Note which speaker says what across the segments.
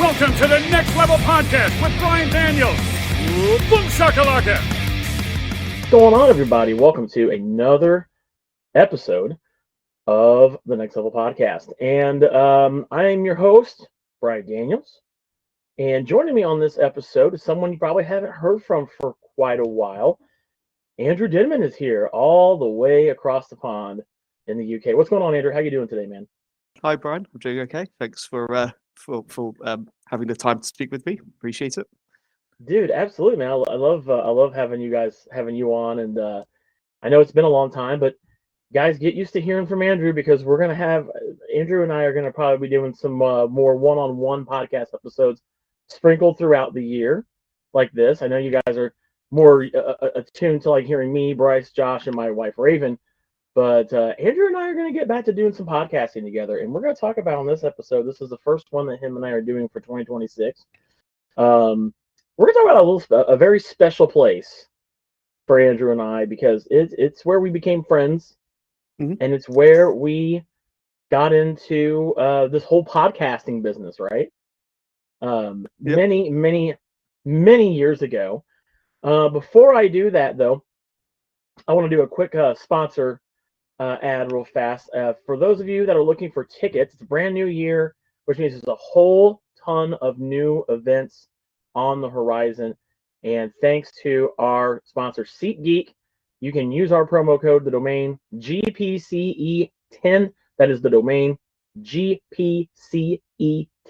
Speaker 1: Welcome to the Next Level Podcast with Brian Daniels. Boom shakalaka!
Speaker 2: What's going on, everybody? Welcome to another episode of the Next Level Podcast. And I am your host, Brian Daniels. And joining me on this episode is someone you probably haven't heard from for quite a while. Andrew Denman is here all the way across the pond in the UK. What's going on, Andrew? How you doing today, man?
Speaker 3: Hi, Brian. I'm doing okay. Thanks for having the time to speak with me. Appreciate it.
Speaker 2: Dude, absolutely, man. I love having you on, and I know it's been a long time, but guys, get used to hearing from Andrew because we're gonna have Andrew and I are gonna probably be doing some more one-on-one podcast episodes sprinkled throughout the year, like this. I know you guys are more attuned to like hearing me, Bryce, Josh, and my wife Raven. But Andrew and I are going to get back to doing some podcasting together, and we're going to talk about on this episode. This is the first one that him and I are doing for 2026. We're going to talk about a very special place for Andrew and I because it's where we became friends, and it's where we got into this whole podcasting business, right? Many years ago. Before I do that, though, I want to do a quick sponsor ad real fast. For those of you that are looking for tickets, it's a brand new year, which means there's a whole ton of new events on the horizon. And thanks to our sponsor, SeatGeek, you can use our promo code, the domain GPCE10. That is the domain GPCE10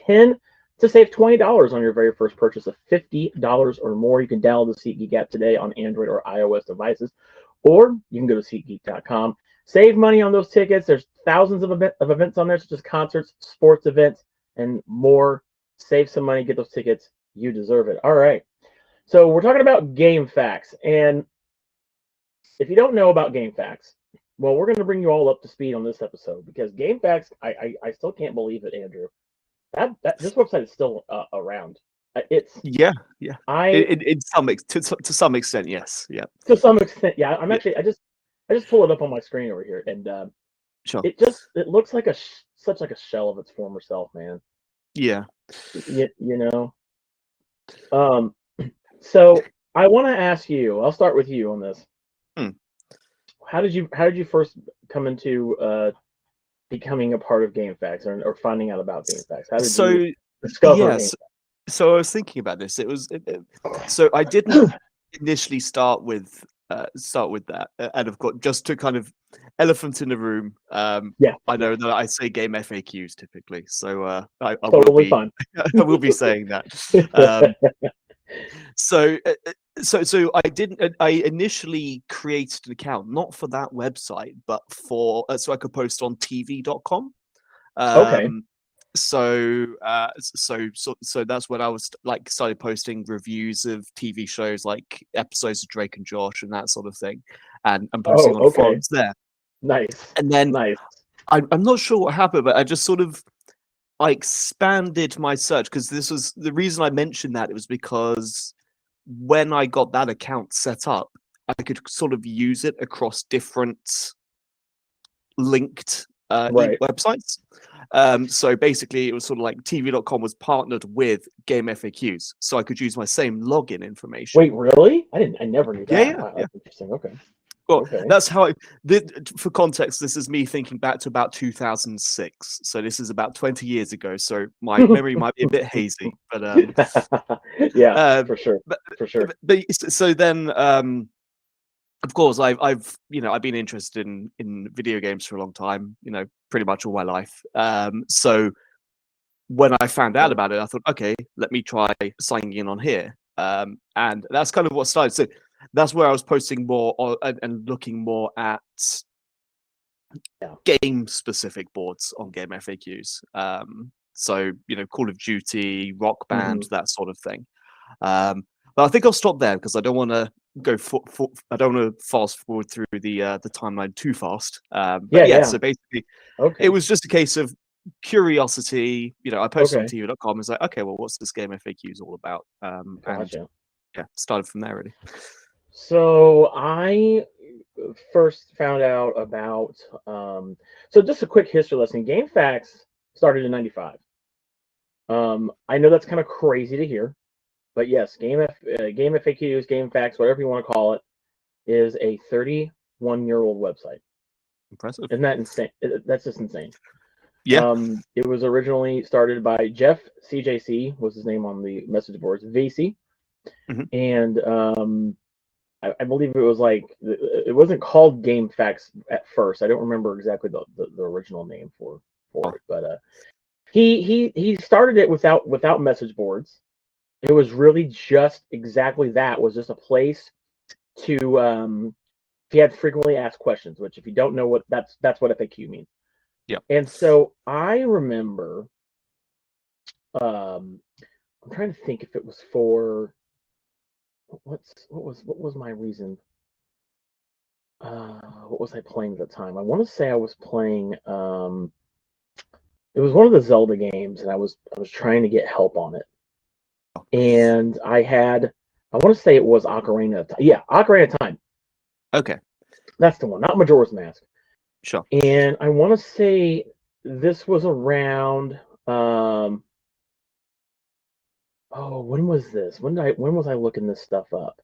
Speaker 2: to save $20 on your very first purchase of $50 or more. You can download the SeatGeek app today on Android or iOS devices, or you can go to SeatGeek.com. Save money on those tickets. There's thousands of events on there, such as concerts, sports events, and more. Save some money, get those tickets. You deserve it. All right. So we're talking about GameFAQs. And if you don't know about GameFAQs, well, we're going to bring you all up to speed on this episode because GameFAQs, I still can't believe it, Andrew. This website is still around. It's
Speaker 3: yeah. To some extent, yes, yeah.
Speaker 2: To some extent, yeah. I just pull it up on my screen over here, and
Speaker 3: sure.
Speaker 2: It looks like such like a shell of its former self, man.
Speaker 3: Yeah.
Speaker 2: You know. So I want to ask you. I'll start with you on this. How did you first come into becoming a part of GameFAQs or finding out about GameFAQs? How did you discover GameFAQs?
Speaker 3: So I was thinking about this. So I didn't initially start with that, and I've got just to kind of elephant in the room. I know that I say GameFAQs typically, so I
Speaker 2: totally fine.
Speaker 3: I will be saying that. So I initially created an account not for that website, but for so I could post on TV.com.
Speaker 2: Okay.
Speaker 3: So that's when I was like started posting reviews of TV shows like episodes of Drake and Josh and that sort of thing, and posting on the forums there.
Speaker 2: Nice.
Speaker 3: And then I'm not sure what happened, but I expanded my search because this was the reason I mentioned that. It was because when I got that account set up, I could sort of use it across different linked websites. So basically, it was sort of like TV.com was partnered with GameFAQs, so I could use my same login information.
Speaker 2: Wait, really? I never knew that.
Speaker 3: Yeah.
Speaker 2: That's interesting. Okay.
Speaker 3: Well, that's how for context, this is me thinking back to about 2006. So this is about 20 years ago. So my memory might be a bit hazy, but
Speaker 2: for sure.
Speaker 3: But so then, of course, I've been interested in video games for a long time. Pretty much all my life. So when I found out about it, I thought, okay, let me try signing in on here. And that's kind of what started. So that's where I was posting more and looking more at game-specific boards on GameFAQs. So Call of Duty, Rock Band, that sort of thing. But I think I'll stop there because I don't want to go I don't want to fast forward through the timeline too fast. So basically, it was just a case of curiosity. I posted on TV.com. It's like, okay, well, what's this GameFAQs all about?
Speaker 2: Gotcha.
Speaker 3: And started from there really.
Speaker 2: So I first found out about so just a quick history lesson. GameFAQs started in '95. I know that's kind of crazy to hear, but yes, GameFAQs, GameFAQs, whatever you want to call it, is a 31-year-old website.
Speaker 3: Impressive.
Speaker 2: Isn't that insane? That's just insane.
Speaker 3: Yeah.
Speaker 2: It was originally started by Jeff CJC, was his name on the message boards, VC, and I believe it was like it wasn't called GameFAQs at first. I don't remember exactly the original name for it, but he started it without message boards. It was really just exactly that. Was just a place to if you had frequently asked questions, which if you don't know what that's what FAQ means.
Speaker 3: Yeah.
Speaker 2: And so I remember, I'm trying to think if it was for what was my reason? What was I playing at the time? I want to say I was playing. It was one of the Zelda games, and I was trying to get help on it, and I want to say it was Ocarina of Time. Yeah, Ocarina of Time.
Speaker 3: Okay.
Speaker 2: That's the one, not Majora's Mask.
Speaker 3: Sure.
Speaker 2: And I want to say this was around. When was this? When was I looking this stuff up?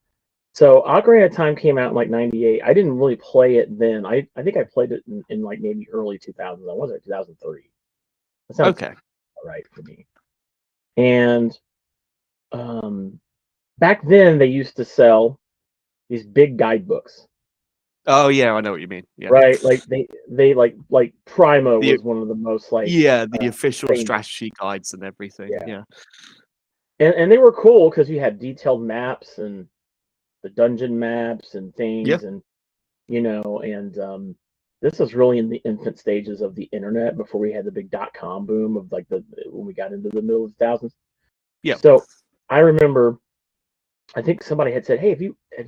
Speaker 2: So Ocarina of Time came out in like '98. I didn't really play it then. I think I played it in like maybe early 2000s. I was at 2003. That sounds
Speaker 3: Okay.
Speaker 2: right for me. And back then they used to sell these big guidebooks.
Speaker 3: Oh yeah, I know what you mean. Yeah.
Speaker 2: Right, like they like Primo
Speaker 3: The-
Speaker 2: was one of the most like
Speaker 3: the official
Speaker 2: famous.
Speaker 3: strategy guides and everything. Yeah.
Speaker 2: And they were cool because you had detailed maps and the dungeon maps and things,
Speaker 3: Yeah.
Speaker 2: and and this was really in the infant stages of the internet before we had the big .com boom of like when we got into the middle of the thousands.
Speaker 3: Yeah.
Speaker 2: So I remember, I think somebody had said, "Hey, have you?" I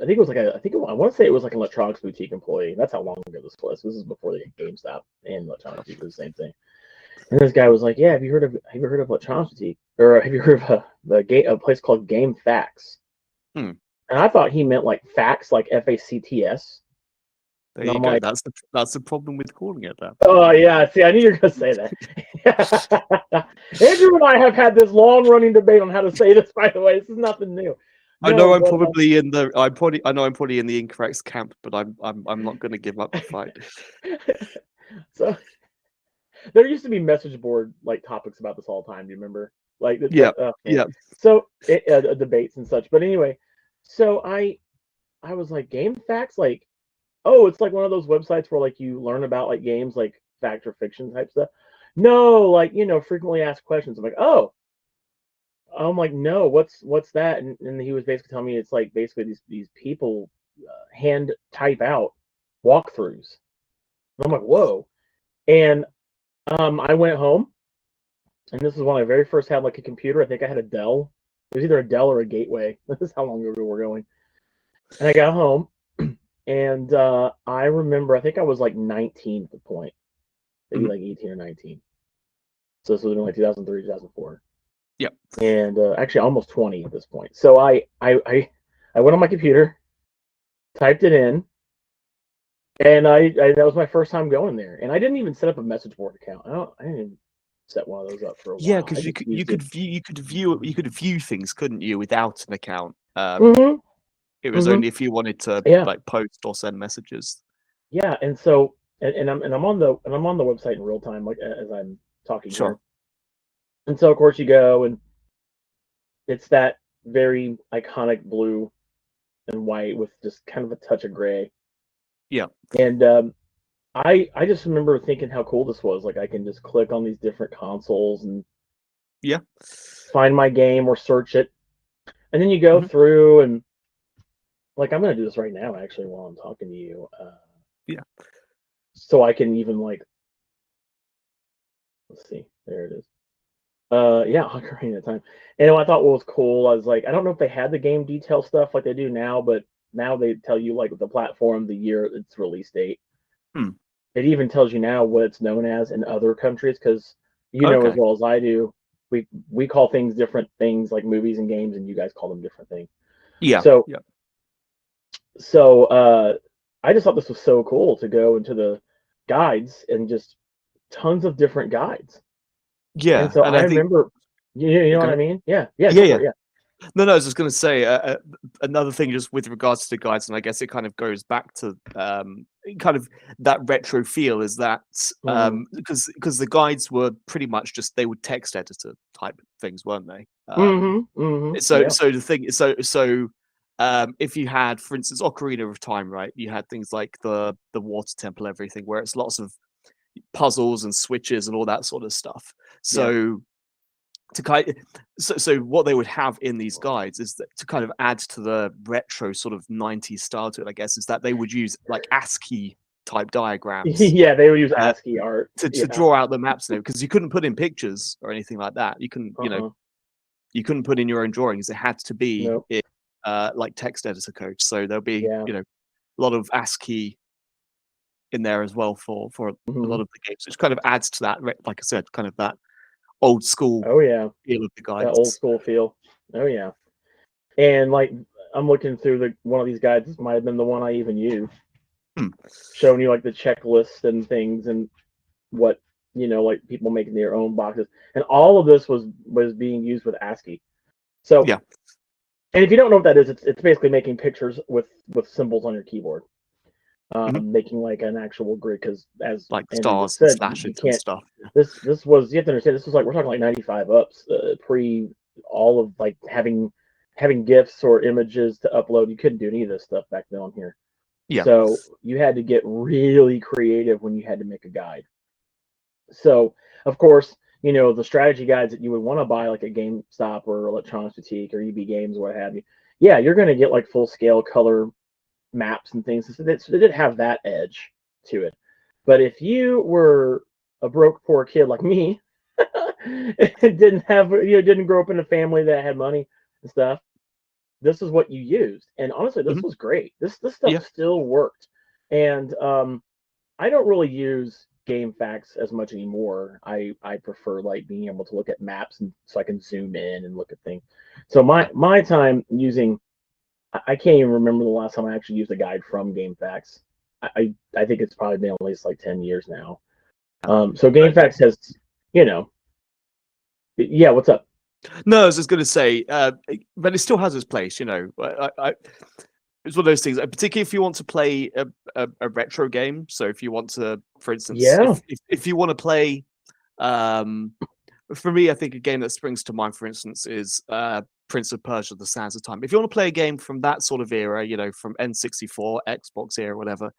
Speaker 2: think it was like I want to say it was like an electronics boutique employee. That's how long ago this was. This is before the GameStop and electronics boutique was the same thing. And this guy was like, "Yeah, have you heard of electronics boutique, or have you heard of a place called GameFAQs?"
Speaker 3: Hmm.
Speaker 2: And I thought he meant like facts, like FACTS.
Speaker 3: There
Speaker 2: And
Speaker 3: you
Speaker 2: I'm
Speaker 3: go.
Speaker 2: like,
Speaker 3: That's the problem with calling it that.
Speaker 2: oh yeah, see, I knew you were gonna say that. Andrew and I have had this long-running debate on how to say this. By the way, this is nothing new.
Speaker 3: I know I'm
Speaker 2: but,
Speaker 3: probably I know I'm probably in the incorrect camp, but I'm not going to give up the fight.
Speaker 2: So there used to be message board like topics about this all the time. Do you remember? Like
Speaker 3: Yeah.
Speaker 2: yeah. So debates and such. But anyway, so I was like, GameFAQs, like, oh, it's like one of those websites where like you learn about like games, like fact or fiction type stuff. No, like frequently asked questions. I'm like, oh. I'm like, no, what's that? And he was basically telling me it's like basically these people hand type out walkthroughs. And I'm like, whoa. And I went home, and this is when I very first had like a computer. I think I had a Dell. It was either a Dell or a Gateway. This is how long ago we're going. And I got home, and I remember I think I was like 19 at the point, maybe like 18 or 19. So this was in like 2003, 2004.
Speaker 3: Yep.
Speaker 2: And actually almost 20 at this point. So I went on my computer, typed it in, and I that was my first time going there. And I didn't even set up a message board account. I didn't even set one of those up for a while.
Speaker 3: Yeah, because you could view things, couldn't you, without an account? It was only if you wanted to like post or send messages.
Speaker 2: Yeah, and so and I'm on the website in real time, like as I'm talking here. And so of course you go, and it's that very iconic blue and white with just kind of a touch of gray.
Speaker 3: Yeah.
Speaker 2: And I just remember thinking how cool this was. Like I can just click on these different consoles and find my game or search it. And then you go through, and like I'm gonna do this right now actually while I'm talking to you. So I can even like, let's see, there it is. Ocarina of Time. And I thought what was cool, I was like, I don't know if they had the game detail stuff like they do now, but now they tell you like the platform, the year, its release date. It even tells you now what it's known as in other countries, because know as well as I do, we call things different things, like movies and games, and you guys call them different things.
Speaker 3: Yeah.
Speaker 2: So I just thought this was so cool to go into the guides and just tons of different guides. And
Speaker 3: Yeah,
Speaker 2: so
Speaker 3: and
Speaker 2: I
Speaker 3: I think
Speaker 2: remember, you know what
Speaker 3: okay.
Speaker 2: I mean? Yeah, yeah,
Speaker 3: Yeah,
Speaker 2: go for
Speaker 3: yeah.
Speaker 2: it. Yeah.
Speaker 3: No, no, I was just going to say another thing just with regards to guides, and I guess it kind of goes back to kind of that retro feel is that
Speaker 2: Mm.
Speaker 3: because the guides were pretty much just they were text editor type things, weren't they?
Speaker 2: Mm-hmm. Mm-hmm. Yeah.
Speaker 3: So the thing if you had, for instance, Ocarina of Time, right? You had things like the water temple, everything, where it's lots of puzzles and switches and all that sort of stuff.
Speaker 2: Yeah.
Speaker 3: So to kind so what they would have in these guides is that to kind of add to the retro sort of 90s style to it, I guess, is that they would use like ASCII type diagrams
Speaker 2: Yeah, they would use
Speaker 3: uh,
Speaker 2: ASCII art.
Speaker 3: to
Speaker 2: Yeah.
Speaker 3: draw out the maps now because you couldn't put in pictures or anything like that. You couldn't,
Speaker 2: Uh-uh.
Speaker 3: you couldn't put in your own drawings. It had to be
Speaker 2: Nope.
Speaker 3: in like text editor code. So there'll be,
Speaker 2: Yeah.
Speaker 3: a lot of ASCII in there as well for a
Speaker 2: Mm-hmm.
Speaker 3: lot of the games, which kind of adds to that, like I said, kind of that old school
Speaker 2: Oh yeah.
Speaker 3: feel of the
Speaker 2: That old
Speaker 3: guides.
Speaker 2: school feel. Oh yeah. And like I'm looking through the one of these guides. This might have been the one I even used,
Speaker 3: Hmm.
Speaker 2: showing you like the checklist and things and what like people making their own boxes. And all of this was being used with ASCII. So,
Speaker 3: Yeah.
Speaker 2: and if you don't know what that is, it's basically making pictures with symbols on your keyboard,
Speaker 3: Mhm.
Speaker 2: making like an actual grid. Because as
Speaker 3: Like
Speaker 2: Andrew just
Speaker 3: stars and
Speaker 2: said, you
Speaker 3: slashes and
Speaker 2: can't.
Speaker 3: stuff. Yeah.
Speaker 2: This was, you have to understand, this was like, we're talking like 95 ups, pre all of like having gifs or images to upload. You couldn't do any of this stuff back then on here.
Speaker 3: Yeah.
Speaker 2: So you had to get really creative when you had to make a guide. So of course, the strategy guides that you would want to buy like at GameStop or Electronics Boutique or EB Games, what have you. Yeah, you're going to get like full scale color maps and things. So they did have that edge to it. But if you were a broke poor kid like me, didn't have didn't grow up in a family that had money and stuff, this is what you used. And honestly, this
Speaker 3: Mhm.
Speaker 2: was great. This stuff
Speaker 3: Yeah.
Speaker 2: still worked. And I don't really use GameFAQs as much anymore. I prefer like being able to look at maps and so I can zoom in and look at things. So
Speaker 3: Yeah.
Speaker 2: my time using, I can't even remember the last time I actually used a guide from GameFAQs. I think it's probably been at least like 10 years now.
Speaker 3: Yeah.
Speaker 2: So GameFAQs has, you know, yeah. What's up?
Speaker 3: No, I was just going to say, but it still has its place. It's one of those things, particularly if you want to play a retro game. So if you want to, for instance,
Speaker 2: Yeah.
Speaker 3: if you want to play, um, for me, I think a game that springs to mind, for instance, is Prince of Persia: The Sands of Time. If you want to play a game from that sort of era, from N64, Xbox era, whatever,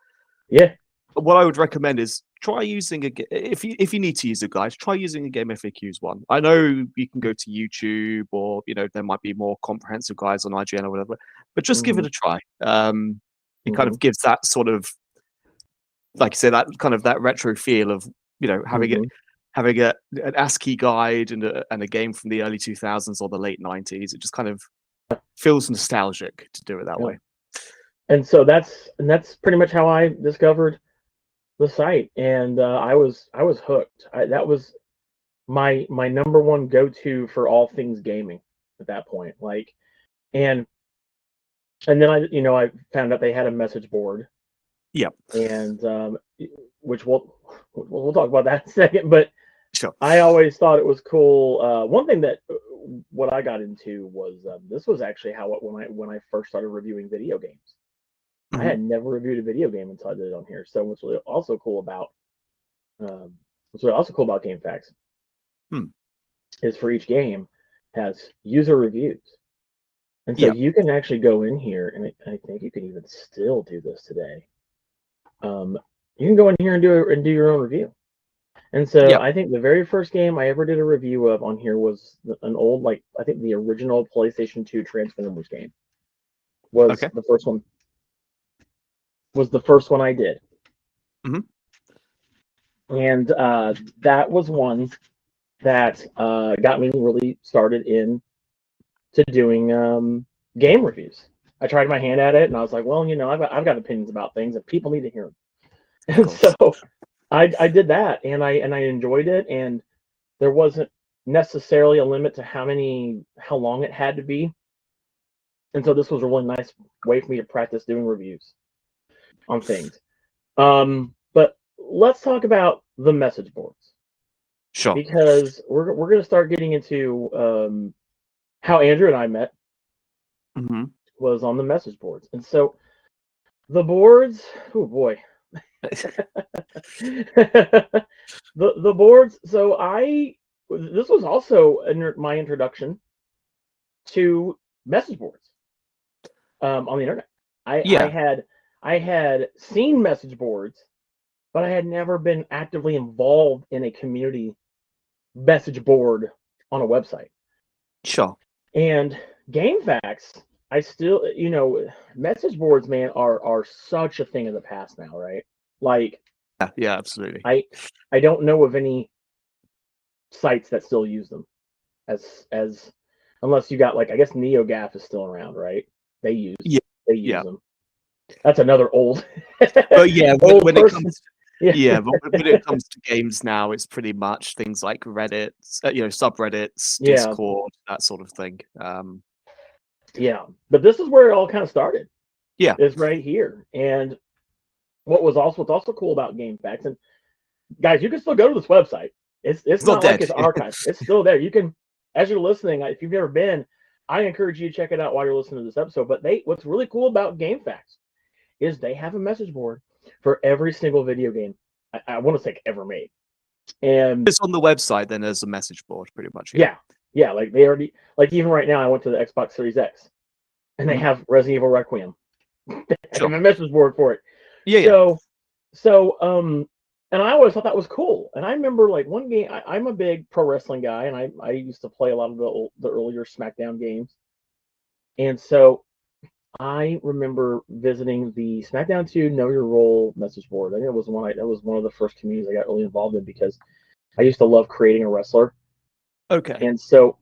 Speaker 2: Yeah.
Speaker 3: what I would recommend is try using if you need to use a guide, try using a GameFAQs one. I know you can go to YouTube or there might be more comprehensive guides on IGN or whatever, but just give
Speaker 2: Hmm.
Speaker 3: it a try. It kind
Speaker 2: Hmm.
Speaker 3: of gives that sort of, like you say, that kind of that retro feel of
Speaker 2: Hmm.
Speaker 3: having an ASCII guide and a game from the early 2000s or the late 90s. It just kind of feels nostalgic to do it that
Speaker 2: Yeah.
Speaker 3: way.
Speaker 2: And so that's pretty much how I discovered the site, and I was hooked. That was my number one go to for all things gaming at that point. Like, and and then I found out they had a message board,
Speaker 3: Yeah,
Speaker 2: and which we'll talk about that in a second. But
Speaker 3: sure.
Speaker 2: I always thought it was cool. One thing that what I got into was this was actually how when I first started reviewing video games. I
Speaker 3: Mhm.
Speaker 2: had never reviewed a video game until I did it on here. So what's really also cool about GameFAQs
Speaker 3: Hmm.
Speaker 2: is for each game has user reviews. And so
Speaker 3: Yeah,
Speaker 2: you can actually go in here, and I think you can even still do this today. You can go in here and do your own review. And so
Speaker 3: yeah.
Speaker 2: I think the very first game I ever did a review of on here was an old, like I think the original PlayStation 2 Transformers game was
Speaker 3: Okay.
Speaker 2: the first one. Was the first one I did,
Speaker 3: Mhm.
Speaker 2: and that was one that got me really started in to doing game reviews. I tried my hand at it, and I was like, well, I've got opinions about things, and people need to hear them.
Speaker 3: Of
Speaker 2: And so
Speaker 3: course.
Speaker 2: I did that, and I enjoyed it, and there wasn't necessarily a limit to how long it had to be, and so this was a really nice way for me to practice doing reviews on things. But let's talk about the message boards.
Speaker 3: Sure.
Speaker 2: because we're gonna start getting into how Andrew and I met
Speaker 3: Hmm.
Speaker 2: was on the message boards, and so the boards. Oh boy, the boards. So I this was also my introduction to message boards on the internet. I, I
Speaker 3: Yeah.
Speaker 2: had I had seen message boards, but I had never been actively involved in a community message board on a website.
Speaker 3: Sure.
Speaker 2: And GameFAQs, I still, message boards, man, are such a thing of the past now, right? Like,
Speaker 3: Yeah. Yeah. Absolutely.
Speaker 2: I don't know of any sites that still use them as unless you got like I guess NeoGAF is still around, right? They use
Speaker 3: Yeah.
Speaker 2: they use
Speaker 3: Yeah.
Speaker 2: them. That's another old
Speaker 3: But yeah,
Speaker 2: old
Speaker 3: when it
Speaker 2: person.
Speaker 3: comes,
Speaker 2: Yeah.
Speaker 3: yeah, but when it comes to games now, it's pretty much things like Reddit, subreddits,
Speaker 2: Yeah.
Speaker 3: Discord, that sort of thing.
Speaker 2: Yeah. But this is where it all kind of started.
Speaker 3: Yeah,
Speaker 2: Is right here. And what's also cool about GameFAQs, and guys, you can still go to this website. It's
Speaker 3: it's not
Speaker 2: not like
Speaker 3: dead.
Speaker 2: it's archived. It's still there. You can, as you're listening, if you've never been, I encourage you to check it out while you're listening to this episode. But what's really cool about GameFAQs is they have a message board for every single video game I want to say ever made. And
Speaker 3: It's on the website, then there's a message board, pretty much. Yeah.
Speaker 2: yeah, like they already, like even right now, I went to the Xbox Series X, and they
Speaker 3: Mhm.
Speaker 2: have Resident Evil Requiem. They
Speaker 3: Sure.
Speaker 2: have a message board for it.
Speaker 3: Yeah. Yeah.
Speaker 2: So, and I always thought that was cool. And I remember like one game. I'm a big pro wrestling guy, and I used to play a lot of the earlier SmackDown games. And so I remember visiting the SmackDown 2 Know Your Role message board. I think that was one of the first communities I got really involved in because I used to love creating a wrestler.
Speaker 3: Okay.
Speaker 2: And so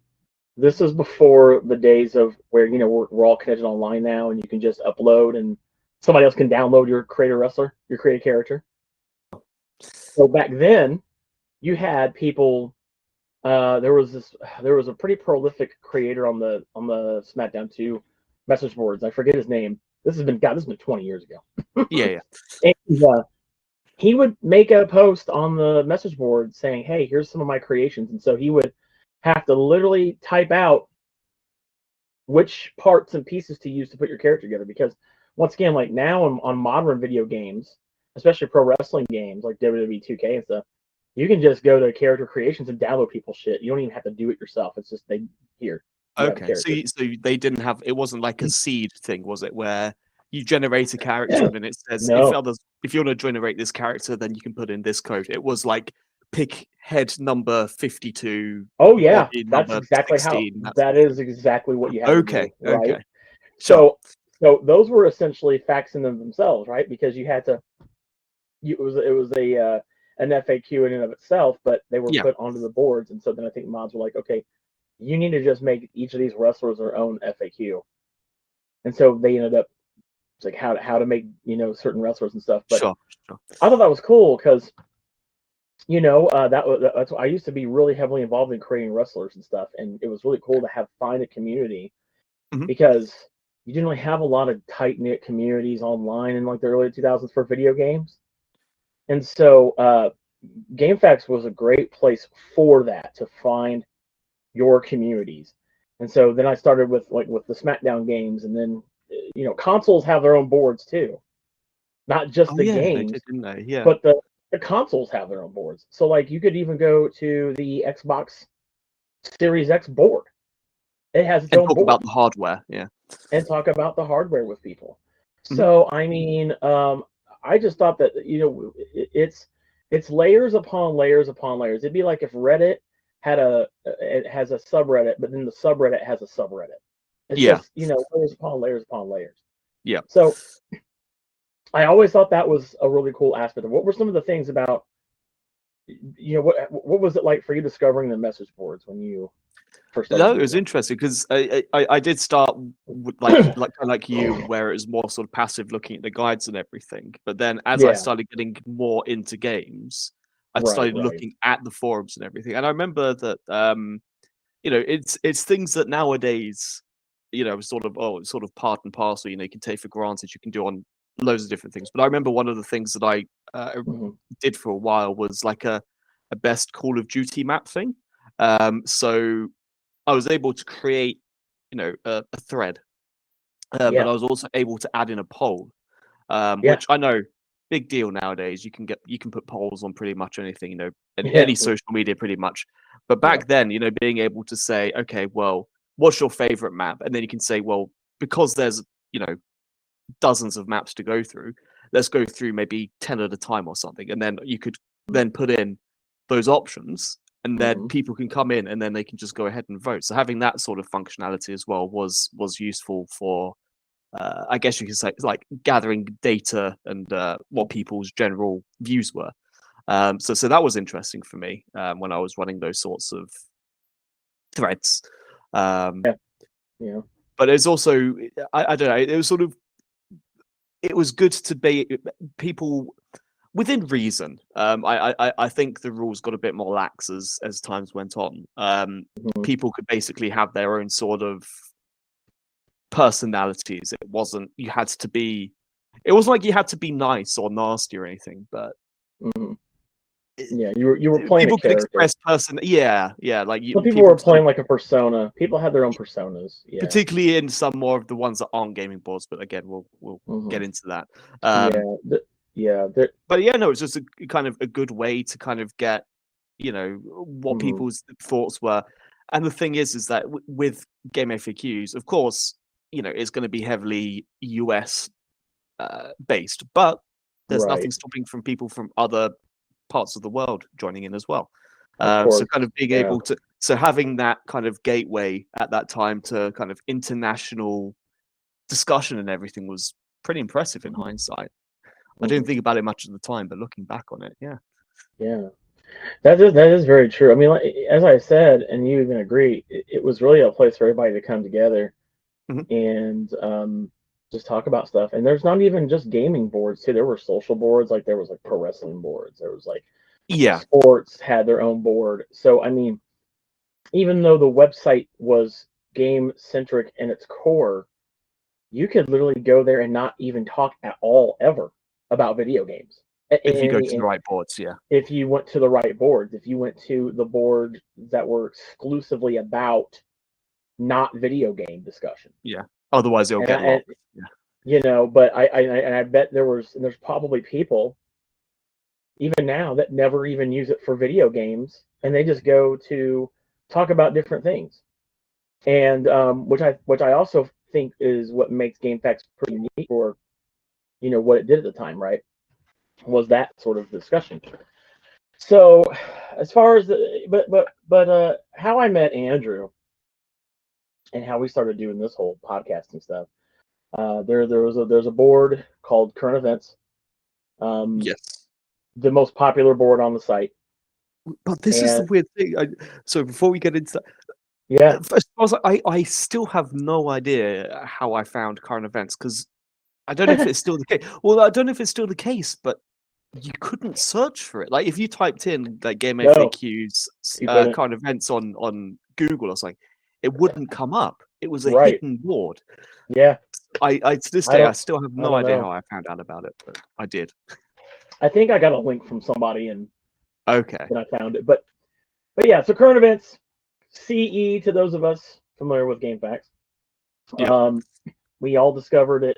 Speaker 2: this is before the days of where we're all connected online now, and you can just upload and somebody else can download your creator wrestler, your created character. So back then, you had people. There was a pretty prolific creator on the SmackDown 2 message boards. I forget his name. This has been 20 years ago.
Speaker 3: Yeah.
Speaker 2: And he would make a post on the message board saying, "Hey, here's some of my creations," and so he would have to literally type out which parts and pieces to use to put your character together. Because once again, like now on modern video games, especially pro wrestling games like WWE 2K and stuff, you can just go to character creations and download people's shit. You don't even have to do it yourself. It's just you have a
Speaker 3: Okay. So,
Speaker 2: character.
Speaker 3: so they didn't have. It wasn't like a seed thing, was it? Where you generate a character and then it says
Speaker 2: No.
Speaker 3: if you want to generate this character, then you can put in this code. It was like pick head number 52.
Speaker 2: Oh yeah,
Speaker 3: Body
Speaker 2: that's
Speaker 3: number
Speaker 2: exactly how.
Speaker 3: 16.
Speaker 2: That is exactly what you had to do,
Speaker 3: Okay.
Speaker 2: right?
Speaker 3: Okay. Sure.
Speaker 2: So those were essentially facts in them themselves, right? Because you had to. It was a an FAQ in and of itself, but they were
Speaker 3: Yeah.
Speaker 2: put onto the boards, and so then I think mods were like, okay, you need to just make each of these wrestlers their own FAQ, and so they ended up it's like how to make certain wrestlers and stuff. But
Speaker 3: Sure. Sure.
Speaker 2: I thought that was cool because that's I used to be really heavily involved in creating wrestlers and stuff, and it was really cool to find a community
Speaker 3: Mhm.
Speaker 2: because you didn't really have a lot of tight knit communities online in like the early 2000s for video games, and so GameFAQs was a great place for that to find your communities. And so then I started with the SmackDown games, and then consoles have their own boards too, not just
Speaker 3: Oh
Speaker 2: the
Speaker 3: yeah, they did,
Speaker 2: games,
Speaker 3: didn't they? Yeah.
Speaker 2: but the consoles have their own boards. So like you could even go to the Xbox Series X board. It has its
Speaker 3: And
Speaker 2: own
Speaker 3: talk
Speaker 2: board
Speaker 3: about the hardware. Yeah.
Speaker 2: and talk about the hardware with people.
Speaker 3: Mhm.
Speaker 2: So I mean, I just thought that it's layers upon layers upon layers. It'd be like if Reddit it has a subreddit, but then the subreddit has a subreddit. It's
Speaker 3: Yeah.
Speaker 2: just layers upon layers upon layers.
Speaker 3: Yeah.
Speaker 2: So I always thought that was a really cool aspect of what were some of the things about what was it like for you discovering the message boards when you first started
Speaker 3: No, it
Speaker 2: using
Speaker 3: was
Speaker 2: them?
Speaker 3: interesting because I did start like you, where it was more sort of passive, looking at the guides and everything. But then as I
Speaker 2: Yeah,
Speaker 3: started getting more into games, I
Speaker 2: right,
Speaker 3: started
Speaker 2: right.
Speaker 3: looking at the forums and everything. And I remember that it's things that nowadays, sort of part and parcel. You can take for granted. You can do on loads of different things. But I remember one of the things that I
Speaker 2: Hmm.
Speaker 3: did for a while was like a a best Call of Duty map thing. So I was able to create, a thread, but I was also able to add in a poll, which I know, big deal nowadays. You can put polls on pretty much anything, any social media pretty much. But back then, being able to say, okay, well, what's your favorite map? And then you can say, well, because there's, dozens of maps to go through, let's go through maybe 10 at a time or something. And then you could then put in those options, and then people can come in and then they can just go ahead and vote. So having that sort of functionality as well was useful for, I guess you could say, like gathering data and what people's general views were. So that was interesting for me when I was running those sorts of threads. But it's also, I don't know, it was sort of, it was good to be people within reason. I think the rules got a bit more lax as times went on. People could basically have their own sort of personalities. It wasn't like you had to be nice or nasty or anything, but
Speaker 2: you were playing
Speaker 3: people
Speaker 2: a
Speaker 3: could
Speaker 2: character.
Speaker 3: express like
Speaker 2: Some people were playing like a persona. People had their own personas,
Speaker 3: particularly in some more of the ones that aren't gaming boards. But again, we'll get into that. But no, it's just a kind of a good way to kind of get what people's thoughts were. And the thing is that with GameFAQs, of course, it's going to be heavily US based, but there's nothing stopping from people from other parts of the world joining in as well. So kind of being able to, having that kind of gateway at that time to kind of international discussion and everything was pretty impressive in hindsight. I didn't think about it much at the time, but looking back on it,
Speaker 2: that is very true. I mean, like, as I said, and you even agree, it was really a place for everybody to come together and just talk about stuff. And there's not even just gaming boards too. There were social boards, like there was like pro wrestling boards. There was like sports had their own board. So I mean, even though the website was game centric in its core, you could literally go there and not even talk at all ever about video games.
Speaker 3: If you go to the right boards,
Speaker 2: if you went to the right boards, if you went to the boards that were exclusively about not video game discussion.
Speaker 3: Otherwise it'll get lost.
Speaker 2: But I bet there's probably people even now that never even use it for video games, and they just go to talk about different things. And which I also think is what makes GameFAQs pretty unique for what it did at the time, right? Was that sort of discussion. So as far as how I met Andrew and how we started doing this whole podcasting stuff, there's a board called Current Events. The most popular board on the site.
Speaker 3: But this is the weird thing. So before we get into that, first of all, I still have no idea how I found Current Events, because I don't know if it's still the case. Well, I don't know if it's still the case, but you couldn't search for it. Like if you typed in like GameFAQs Current Events on Google or something, it wouldn't come up. It was a hidden board. I to this day I still have no idea how I found out about it, but I did.
Speaker 2: I think I got a link from somebody and
Speaker 3: I
Speaker 2: found it. But yeah, so Current Events, CE to those of us familiar with GameFAQs. We all discovered it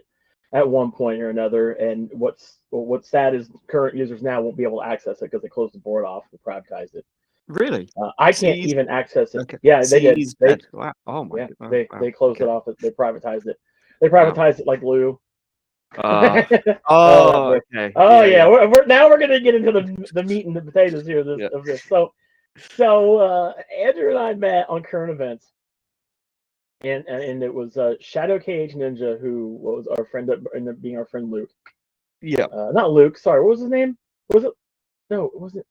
Speaker 2: at one point or another, and what's sad is current users now won't be able to access it because they closed the board off and privatized it.
Speaker 3: Really?
Speaker 2: I can't even access it.
Speaker 3: Okay.
Speaker 2: Yeah, they did.
Speaker 3: Wow. Oh my God.
Speaker 2: They closed it off. They privatized it. They privatized it like Lou.
Speaker 3: Okay.
Speaker 2: We're now we're gonna get into the meat and the potatoes here of this. So Andrew and I met on Current Events. And it was Shadow Cage Ninja, who was our friend, ended up being our friend Luke. Not Luke. Sorry, what was his name? Was it? No, it wasn't.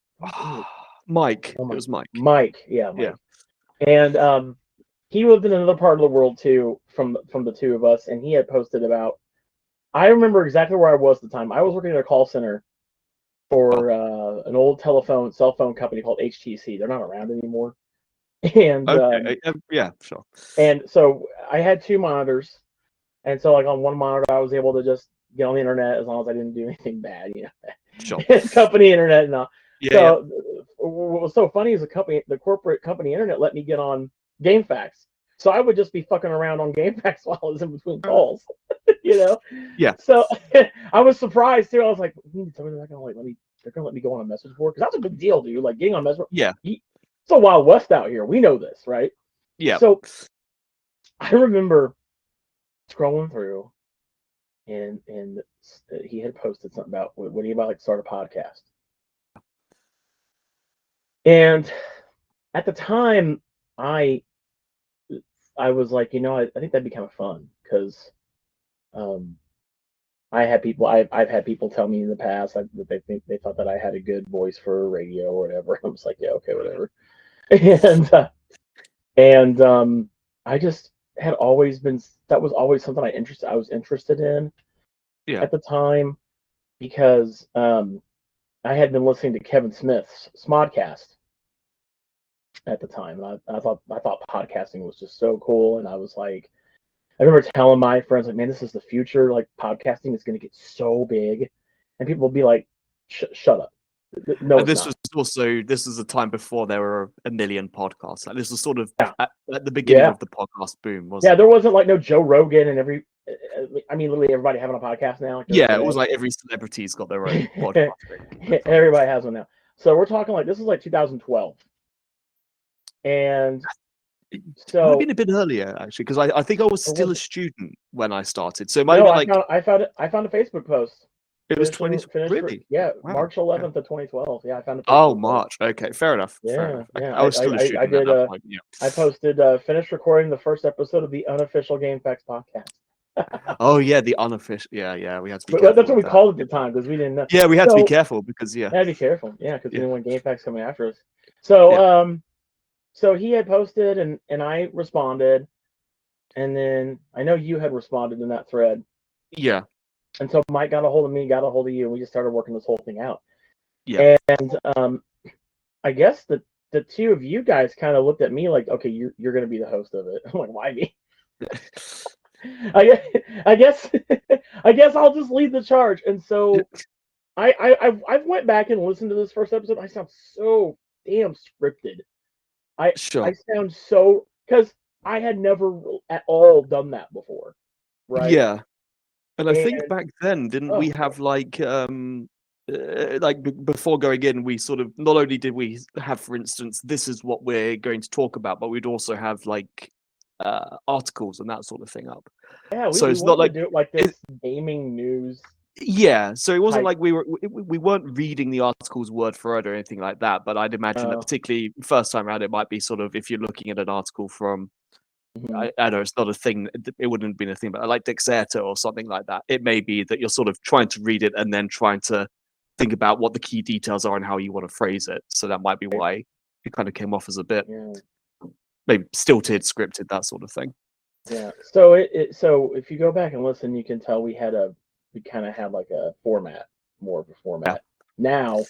Speaker 3: Mike. It was Mike.
Speaker 2: Mike. And he lived in another part of the world too, from the two of us, and he had posted about. I remember exactly where I was at the time. I was working at a call center for an old cell phone company called HTC. They're not around anymore. And
Speaker 3: sure.
Speaker 2: And so I had two monitors, and so like on one monitor I was able to just get on the internet as long as I didn't do anything bad,
Speaker 3: Sure.
Speaker 2: Company internet and all. what was so funny is the corporate company internet let me get on GameFAQs. So I would just be fucking around on GameFAQs while I was in between calls, you know.
Speaker 3: Yeah.
Speaker 2: So I was surprised too. I was like, you need to tell me they're not gonna like let me. They're gonna let me go on a message board because that's a big deal, dude. Like getting on message board.
Speaker 3: Yeah.
Speaker 2: It's a Wild West out here. We know this, right?
Speaker 3: Yeah.
Speaker 2: So I remember scrolling through, and he had posted something about what he about like start a podcast. And at the time, I was like, I think that'd be kind of fun because I had people I've had people tell me in the past that they thought that I had a good voice for radio or whatever. I was like, yeah, okay, whatever. And I just had always been that was always something I was interested in at the time because I had been listening to Kevin Smith's Smodcast at the time, and I thought podcasting was just so cool, and I was like, I remember telling my friends like, man, this is the future. Like podcasting is going to get so big, and people will be like, shut up. No,
Speaker 3: and this was a time before there were a million podcasts. Like this was sort of at the beginning of the podcast boom, wasn't it?
Speaker 2: Yeah, there wasn't like no Joe Rogan and literally everybody having a podcast now.
Speaker 3: Yeah, it was like every celebrity's got their own podcast.
Speaker 2: Everybody has one now. So we're talking like this is like 2012. And so
Speaker 3: it might have been a bit earlier actually, because I think I was still a student when I started. So it might have been like
Speaker 2: I found a Facebook post.
Speaker 3: It was 20 really?
Speaker 2: Yeah, wow. March 11th of 2012. Yeah, I found it.
Speaker 3: Oh, March. Okay, fair enough.
Speaker 2: Yeah,
Speaker 3: fair enough.
Speaker 2: Yeah.
Speaker 3: I was still a student at that point. Yeah.
Speaker 2: I posted finished recording the first episode of the unofficial GameFAQs podcast.
Speaker 3: Oh yeah, the unofficial. Yeah. We had to be.
Speaker 2: But that's what we called it at the time because we didn't know.
Speaker 3: Yeah, we had to be careful because
Speaker 2: had to be careful. Yeah, because we didn't want GameFAQs coming after us. So so he had posted and I responded, and then I know you had responded in that thread.
Speaker 3: Yeah.
Speaker 2: And so Mike got a hold of me, got a hold of you, and we just started working this whole thing out.
Speaker 3: Yeah.
Speaker 2: And I guess the two of you guys kind of looked at me like, okay, you're going to be the host of it. I'm like, why me? I guess I'll just lead the charge. And so I went back and listened to this first episode. I sound so damn scripted. I sound so because I had never at all done that before. Right.
Speaker 3: Yeah. And I think back then, didn't we have like before going in, we sort of not only did we have, for instance, this is what we're going to talk about, but we'd also have like articles and that sort of thing up.
Speaker 2: Yeah,
Speaker 3: so it's not like
Speaker 2: do it like this gaming news.
Speaker 3: Yeah, so it wasn't like we weren't reading the articles word for word or anything like that. But I'd imagine that particularly first time around, it might be sort of if you're looking at an article from. I know it's not a thing. It wouldn't have been a thing, but like Dexerto or something like that. It may be that you're sort of trying to read it and then trying to think about what the key details are and how you want to phrase it. So that might be why it kind of came off as a bit maybe stilted, scripted, that sort of thing.
Speaker 2: Yeah. So so if you go back and listen, you can tell we kind of had like a format, more of a format. Yeah. Now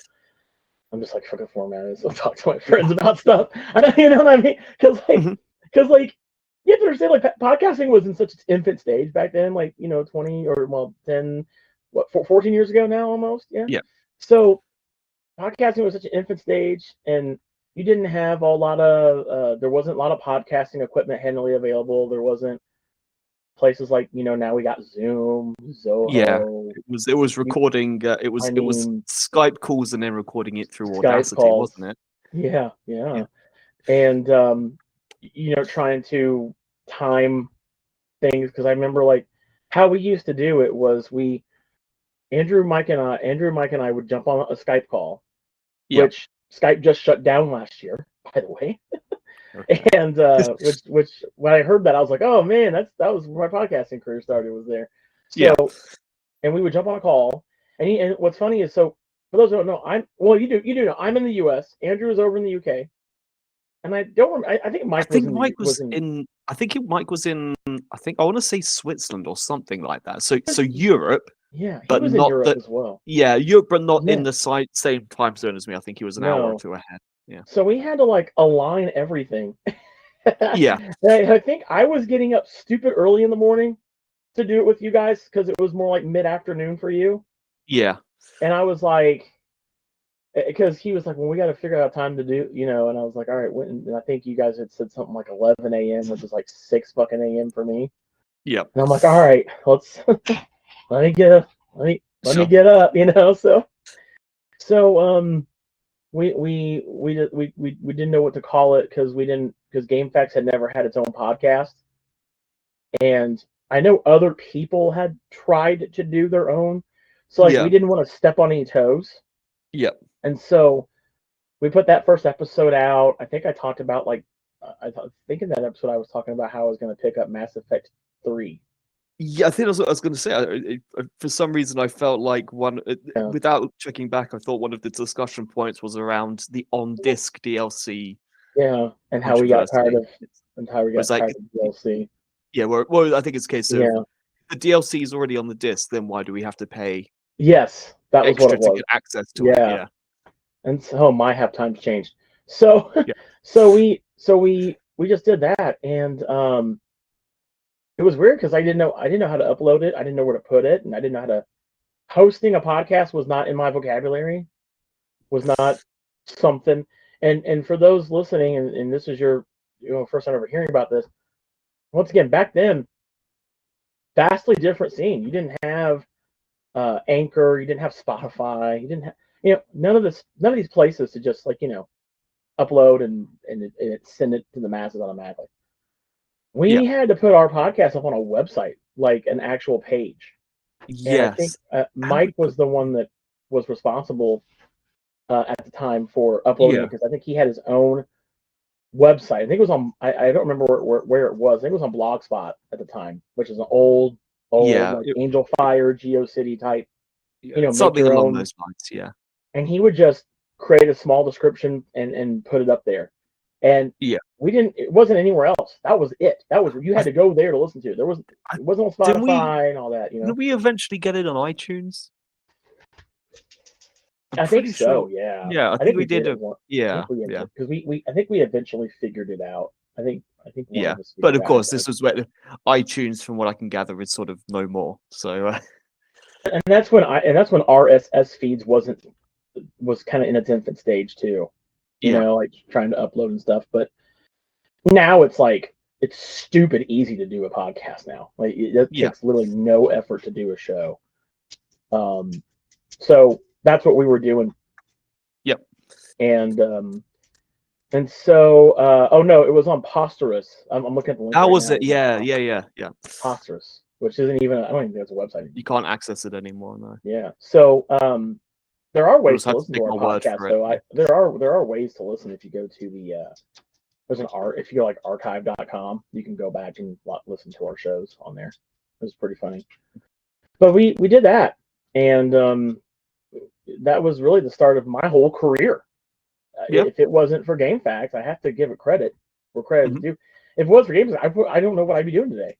Speaker 2: I'm just like, fuck a format. I still talk to my friends about stuff. You know what I mean? Because you have to understand, like, podcasting was in such an infant stage back then, like, 20 or 10, 14 years ago now almost. Yeah.
Speaker 3: Yeah.
Speaker 2: So podcasting was such an infant stage, and you didn't have there wasn't a lot of podcasting equipment handily available. There wasn't places like, now we got Zoom, Zoho.
Speaker 3: Yeah. It was recording. It was Skype calls and then recording it through Audacity, wasn't it?
Speaker 2: Yeah. And, trying to time things, because I remember like how we used to do it was Andrew, Mike, and I would jump on a Skype call, which Skype just shut down last year, by the way. Okay. And which when I heard that, I was like, oh man, that was where my podcasting career started, was there. So, and we would jump on a call, and what's funny is, so for those who don't know, you do know, I'm in the US, Andrew is over in the UK. And I don't remember. I think Mike was in.
Speaker 3: I think Mike was in. I want to say Switzerland or something like that. So Europe.
Speaker 2: Yeah,
Speaker 3: but
Speaker 2: was
Speaker 3: not
Speaker 2: in Europe as well.
Speaker 3: Yeah, Europe, but not in the same time zone as me. I think he was an hour or two ahead. Yeah.
Speaker 2: So we had to like align everything.
Speaker 3: Yeah.
Speaker 2: I think I was getting up stupid early in the morning to do it with you guys because it was more like mid-afternoon for you.
Speaker 3: Yeah.
Speaker 2: And I was like, because he was like, well, we got to figure out time to do, and I was like, all right, and I think you guys had said something like 11 a.m., which is like 6 fucking a.m. for me.
Speaker 3: Yep.
Speaker 2: And I'm like, all right, let's let me get up, let me
Speaker 3: Sure.
Speaker 2: get up, So we didn't know what to call it because GameFAQs had never had its own podcast, and I know other people had tried to do their own, so like
Speaker 3: Yeah.
Speaker 2: we didn't want to step on any toes.
Speaker 3: Yep.
Speaker 2: And so we put that first episode out. I think I talked about think in that episode I was talking about how I was going to pick up Mass Effect 3.
Speaker 3: Yeah, I think that's what I was going to say. For some reason, I felt like without checking back, I thought one of the discussion points was around the on-disc DLC.
Speaker 2: Yeah, and how we got tired of DLC.
Speaker 3: Yeah, well, I think it's a case of
Speaker 2: Yeah.
Speaker 3: the DLC is already on the disc. Then why do we have to pay?
Speaker 2: Yes, that was what
Speaker 3: extra
Speaker 2: it was.
Speaker 3: to get access to it? Yeah.
Speaker 2: And so my have times changed. So
Speaker 3: Yeah.
Speaker 2: so we just did that, and it was weird because I didn't know how to upload it. I didn't know where to put it, and I didn't know how to. Hosting a podcast was not in my vocabulary. Was not something. And for those listening, and this is your first time ever hearing about this. Once again, back then, vastly different scene. You didn't have Anchor, you didn't have Spotify, you didn't have none of these places to just upload and it send it to the masses automatically. We had to put our podcast up on a website, like an actual page. And I think Mike was the one that was responsible at the time for uploading it, because I think he had his own website. I think it was on. I don't remember where it was. I think it was on Blogspot at the time, which is an old like Angel Fire, GeoCity type.
Speaker 3: Something
Speaker 2: make your
Speaker 3: along
Speaker 2: own.
Speaker 3: those lines. Yeah.
Speaker 2: And he would just create a small description and put it up there. And we didn't. It wasn't anywhere else. That was it. That was you had to go there to listen to. It wasn't on Spotify and all that.
Speaker 3: Did we eventually get it on iTunes?
Speaker 2: I think so. Yeah.
Speaker 3: Yeah, I think we did.
Speaker 2: Yeah. Because I think we eventually figured it out. I think. One of us
Speaker 3: but of course, this was where iTunes, from what I can gather, is sort of no more. So.
Speaker 2: And that's when RSS feeds was kind of in its infant stage too. Like trying to upload and stuff. But now it's like it's stupid easy to do a podcast now. Like it takes literally no effort to do a show. So that's what we were doing.
Speaker 3: Yep.
Speaker 2: And so oh no, it was on Posterous. I'm looking at the link.
Speaker 3: How was it? Yeah.
Speaker 2: Posterous, which isn't even. I don't even think it's a website anymore.
Speaker 3: You can't access it anymore, no.
Speaker 2: Yeah. So there are ways to listen to our podcast, though. There are ways to listen if you go to the if you go like archive.com, you can go back and listen to our shows on there. It was pretty funny. But we did that, and that was really the start of my whole career. If it wasn't for GameFAQs, I have to give it credit where credit is due. If it was for GameFAQs, I don't know what I'd be doing today.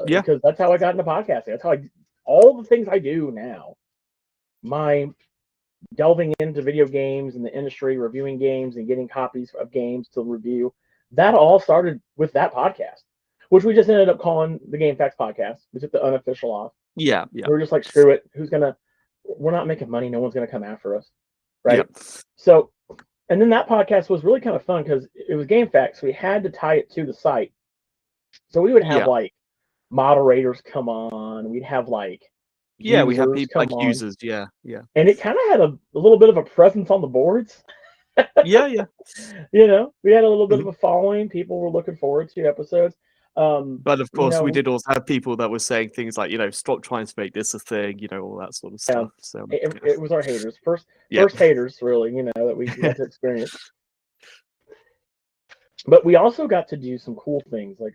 Speaker 2: Because that's how I got into podcasting. That's how all the things I do now. My delving into video games and the industry, reviewing games and getting copies of games to review, that all started with that podcast, which we just ended up calling the GameFAQs podcast. We took the unofficial off.
Speaker 3: Yeah.
Speaker 2: We were just like, screw it. We're not making money. No one's going to come after us. Right.
Speaker 3: Yep.
Speaker 2: So, and then that podcast was really kind of fun because it was GameFAQs. So we had to tie it to the site. So we would have like moderators come on. We'd have like
Speaker 3: we have people like users. Yeah.
Speaker 2: And it kind of had a little bit of a presence on the boards.
Speaker 3: Yeah.
Speaker 2: We had a little bit of a following. People were looking forward to episodes.
Speaker 3: But of course, we did also have people that were saying things like, stop trying to make this a thing, all that sort of stuff. So
Speaker 2: it was our haters. First haters, really, that we had to experience. But we also got to do some cool things. Like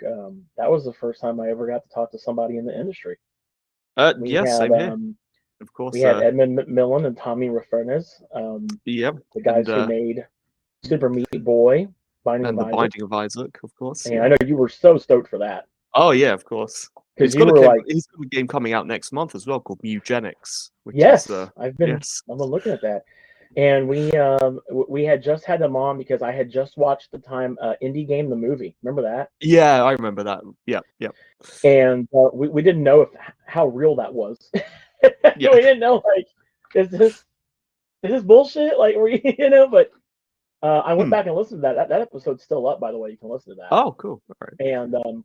Speaker 2: that was the first time I ever got to talk to somebody in the industry.
Speaker 3: Same here. Of course.
Speaker 2: We had Edmund McMillan and Tommy Refernes. The guys who made Super Meat Boy.
Speaker 3: Binding of Isaac, of course.
Speaker 2: And I know you were so stoked for that.
Speaker 3: Oh yeah, of course. He's got a game coming out next month as well called Eugenics.
Speaker 2: I've been looking at that, and we had just had them on because I had just watched the Indie Game the movie. Remember that?
Speaker 3: Yeah, I remember that. Yeah.
Speaker 2: And we didn't know how real that was. We didn't know is this is this bullshit? Like, were you, you know? But I went
Speaker 3: Hmm.
Speaker 2: back and listened to that. That episode's still up, by the way. You can listen to that.
Speaker 3: Oh, cool. All right.
Speaker 2: And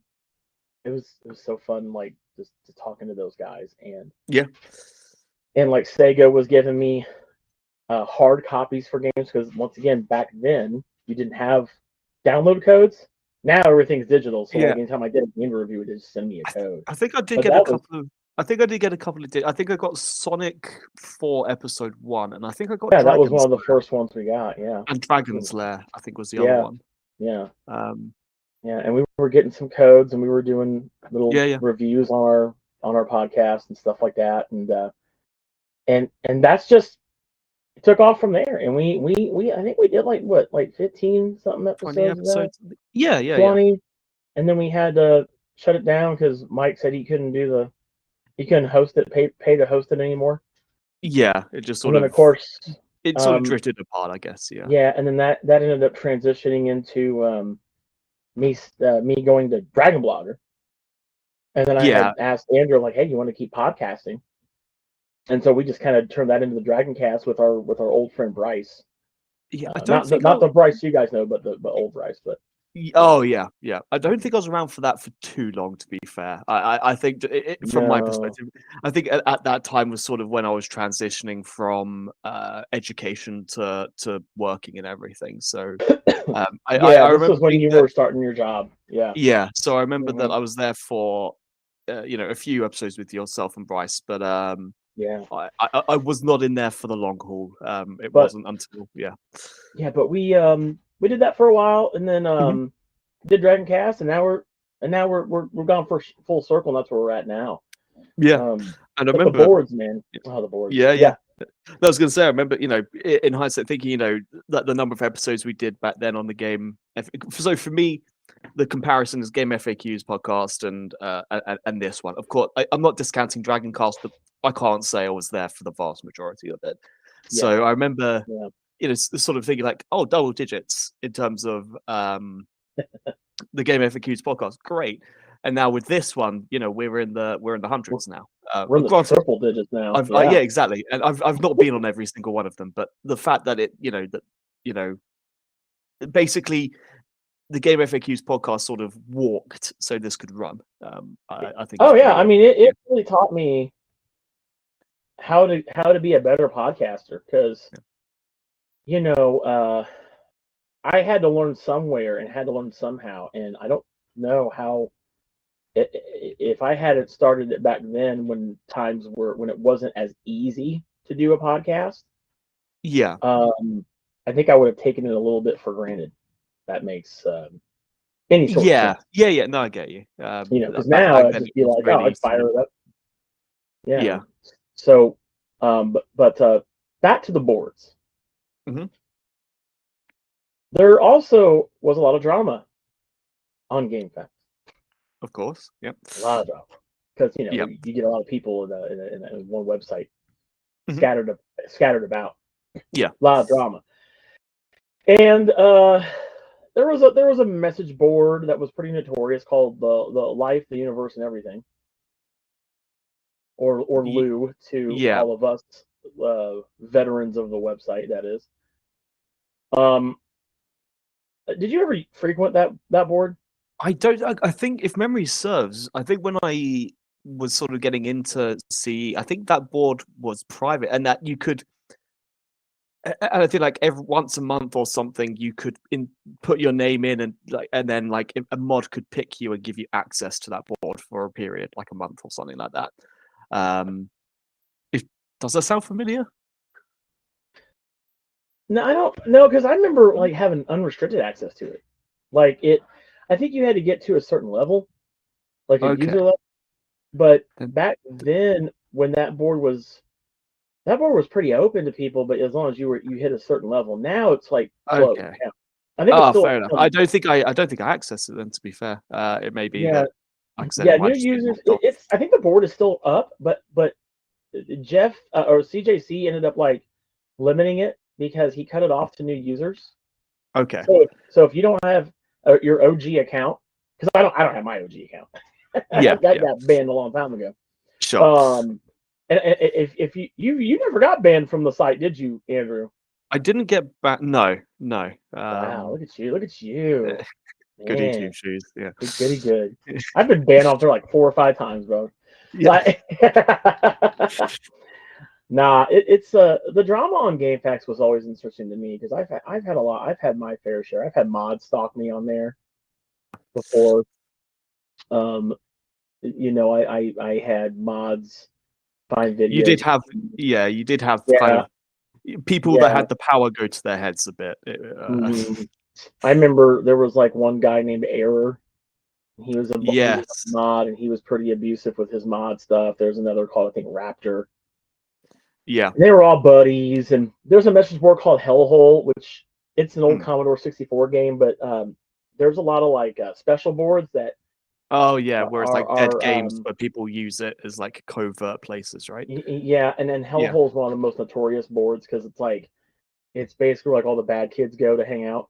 Speaker 2: it was so fun, like just talking to those guys,
Speaker 3: Yeah.
Speaker 2: and like Sega was giving me hard copies for games because once again, back then you didn't have download codes. Now everything's digital, so like
Speaker 3: Yeah.
Speaker 2: anytime I did a game review, it just send me a code.
Speaker 3: I think I did
Speaker 2: But
Speaker 3: get a
Speaker 2: that was
Speaker 3: couple of. I think I did get a couple of. I think I got Sonic 4 Episode 1, and I think I got
Speaker 2: yeah, that was one
Speaker 3: Dragon's
Speaker 2: of the
Speaker 3: Lair.
Speaker 2: first ones we got. Yeah,
Speaker 3: And Dragon's Lair, I think, was the other
Speaker 2: yeah,
Speaker 3: one.
Speaker 2: yeah,
Speaker 3: Um,
Speaker 2: yeah. And we were getting some codes, and we were doing little
Speaker 3: yeah.
Speaker 2: reviews on our podcast and stuff like that, and that's just it took off from there. And we I think we did like 15 something
Speaker 3: 20
Speaker 2: episodes of that,
Speaker 3: episodes. Yeah.
Speaker 2: 20, and then we had to shut it down because Mike said he couldn't host it, pay to host it anymore.
Speaker 3: Yeah, it just
Speaker 2: And
Speaker 3: sort
Speaker 2: then
Speaker 3: of.
Speaker 2: of course,
Speaker 3: It sort of drifted apart, I guess. Yeah.
Speaker 2: yeah, and then that ended up transitioning into me going to Dragon Blogger, and then I
Speaker 3: Yeah.
Speaker 2: had asked Andrew like, hey, you want to keep podcasting? And so we just kind of turned that into the Dragon Cast with our old friend Bryce.
Speaker 3: Yeah. I don't
Speaker 2: Not
Speaker 3: think
Speaker 2: not the Bryce you guys know, but the old Bryce. But
Speaker 3: Oh yeah. I don't think I was around for that for too long. To be fair, I think from my
Speaker 2: no,
Speaker 3: perspective, I think at that time was sort of when I was transitioning from education to working and everything. So
Speaker 2: yeah,
Speaker 3: I
Speaker 2: this
Speaker 3: remember
Speaker 2: was when
Speaker 3: being
Speaker 2: you
Speaker 3: there.
Speaker 2: were starting your job. Yeah,
Speaker 3: Yeah, so I remember that
Speaker 2: hmm
Speaker 3: I was there for a few episodes with yourself and Bryce, but
Speaker 2: yeah,
Speaker 3: I was not in there for the long haul. It
Speaker 2: but
Speaker 3: wasn't until yeah.
Speaker 2: but we did that for a while, and then
Speaker 3: Mhm.
Speaker 2: did Dragon Cast, and now we're gone for full circle, and that's where we're at now.
Speaker 3: Yeah,
Speaker 2: Um,
Speaker 3: and I
Speaker 2: but the
Speaker 3: remember.
Speaker 2: boards, man. Oh, the boards.
Speaker 3: Yeah.
Speaker 2: Yeah,
Speaker 3: I was going to say, I remember, in hindsight, thinking, that the number of episodes we did back then on the game. So for me, the comparison is Game FAQs podcast and this one. Of course, I'm not discounting Dragon Cast, but I can't say I was there for the vast majority of it.
Speaker 2: yeah,
Speaker 3: So I remember,
Speaker 2: yeah.
Speaker 3: sort of thinking like, oh, double digits in terms of the Game FAQs podcast, great. And now with this one, we're in the hundreds now.
Speaker 2: We're in the
Speaker 3: Granted,
Speaker 2: triple digits now.
Speaker 3: yeah, exactly. And I've not been on every single one of them, but the fact that basically the Game FAQs podcast sort of walked so this could run. I think.
Speaker 2: Oh
Speaker 3: Is
Speaker 2: yeah,
Speaker 3: pretty
Speaker 2: I mean it really taught me how to be a better podcaster because I had to learn somewhere and had to learn somehow, and I don't know how. If I hadn't started it back then, when it wasn't as easy to do a podcast,
Speaker 3: Yeah.
Speaker 2: I think I would have taken it a little bit for granted. That makes any sort of
Speaker 3: Yeah.
Speaker 2: sense,
Speaker 3: Yeah. No, I get you.
Speaker 2: because now
Speaker 3: Back
Speaker 2: I'd
Speaker 3: then
Speaker 2: just
Speaker 3: it
Speaker 2: be
Speaker 3: was
Speaker 2: like, oh,
Speaker 3: really
Speaker 2: let's
Speaker 3: easy.
Speaker 2: fire it up. Yeah.
Speaker 3: Yeah.
Speaker 2: So, but back to the boards.
Speaker 3: Mhm.
Speaker 2: There also was a lot of drama on GameFAQs.
Speaker 3: Of course. Yep.
Speaker 2: A lot of drama because
Speaker 3: Yep.
Speaker 2: you get a lot of people in one website
Speaker 3: Mhm.
Speaker 2: scattered about.
Speaker 3: Yeah.
Speaker 2: A lot of drama, and there was a message board that was pretty notorious called the Life, the Universe, and Everything, or
Speaker 3: Ye-
Speaker 2: Lou to
Speaker 3: Yeah.
Speaker 2: all of us veterans of the website. That is. Did you ever frequent that board?
Speaker 3: I don't. I think if memory serves, I think when I was sort of getting into CE, I think that board was private, and that you could. And I think like every once a month or something, you could put your name in, and then like a mod could pick you and give you access to that board for a period, like a month or something like that. If does that sound familiar?
Speaker 2: No, I don't know because I remember like having unrestricted access to it. Like it, I think you had to get to a certain level, like a user
Speaker 3: Okay.
Speaker 2: level. But
Speaker 3: Then,
Speaker 2: back then, when that board was pretty open to people, but as long as you hit a certain level. Now it's like closed.
Speaker 3: okay.
Speaker 2: Yeah. I think it's still
Speaker 3: Fair enough. I don't think I accessed it then. To be fair, it may be
Speaker 2: yeah,
Speaker 3: that, like I said, it might
Speaker 2: new
Speaker 3: just be
Speaker 2: users.
Speaker 3: locked off.
Speaker 2: It's I think the board is still up, but Jeff or CJC ended up like limiting it because he cut it off to new users.
Speaker 3: Okay.
Speaker 2: So if you don't have your OG account, because I don't have my OG account.
Speaker 3: Yeah.
Speaker 2: That got banned a long time ago.
Speaker 3: Sure.
Speaker 2: And if you never got banned from the site, did you, Andrew?
Speaker 3: I didn't get back. No, no.
Speaker 2: Wow, look at you! Look at you,
Speaker 3: Goody
Speaker 2: man.
Speaker 3: two shoes. Yeah.
Speaker 2: Goody good. I've been banned off there like 4 or 5 times, bro.
Speaker 3: Yeah.
Speaker 2: Like, nah, it's the drama on GameFAQs was always interesting to me because I've had a lot. I've had my fair share. I've had mods stalk me on there before. Um, I had mods find videos.
Speaker 3: You did have, you did have kind
Speaker 2: Yeah,
Speaker 3: of people that
Speaker 2: yeah.
Speaker 3: had the power go to their heads a bit.
Speaker 2: Mhm. I remember there was like one guy named Error. He was a
Speaker 3: Yes.
Speaker 2: mod, and he was pretty abusive with his mod stuff. There's another called, I think, Raptor.
Speaker 3: Yeah.
Speaker 2: And they were all buddies. And there's a message board called Hellhole, which it's an old Commodore 64 game, but there's a lot of like special boards that
Speaker 3: Oh yeah, where it's like dead
Speaker 2: are
Speaker 3: games, but people use it as like covert places, right?
Speaker 2: yeah. And then
Speaker 3: Yeah.
Speaker 2: Hellhole is one of the most notorious boards because it's basically like all the bad kids go to hang out.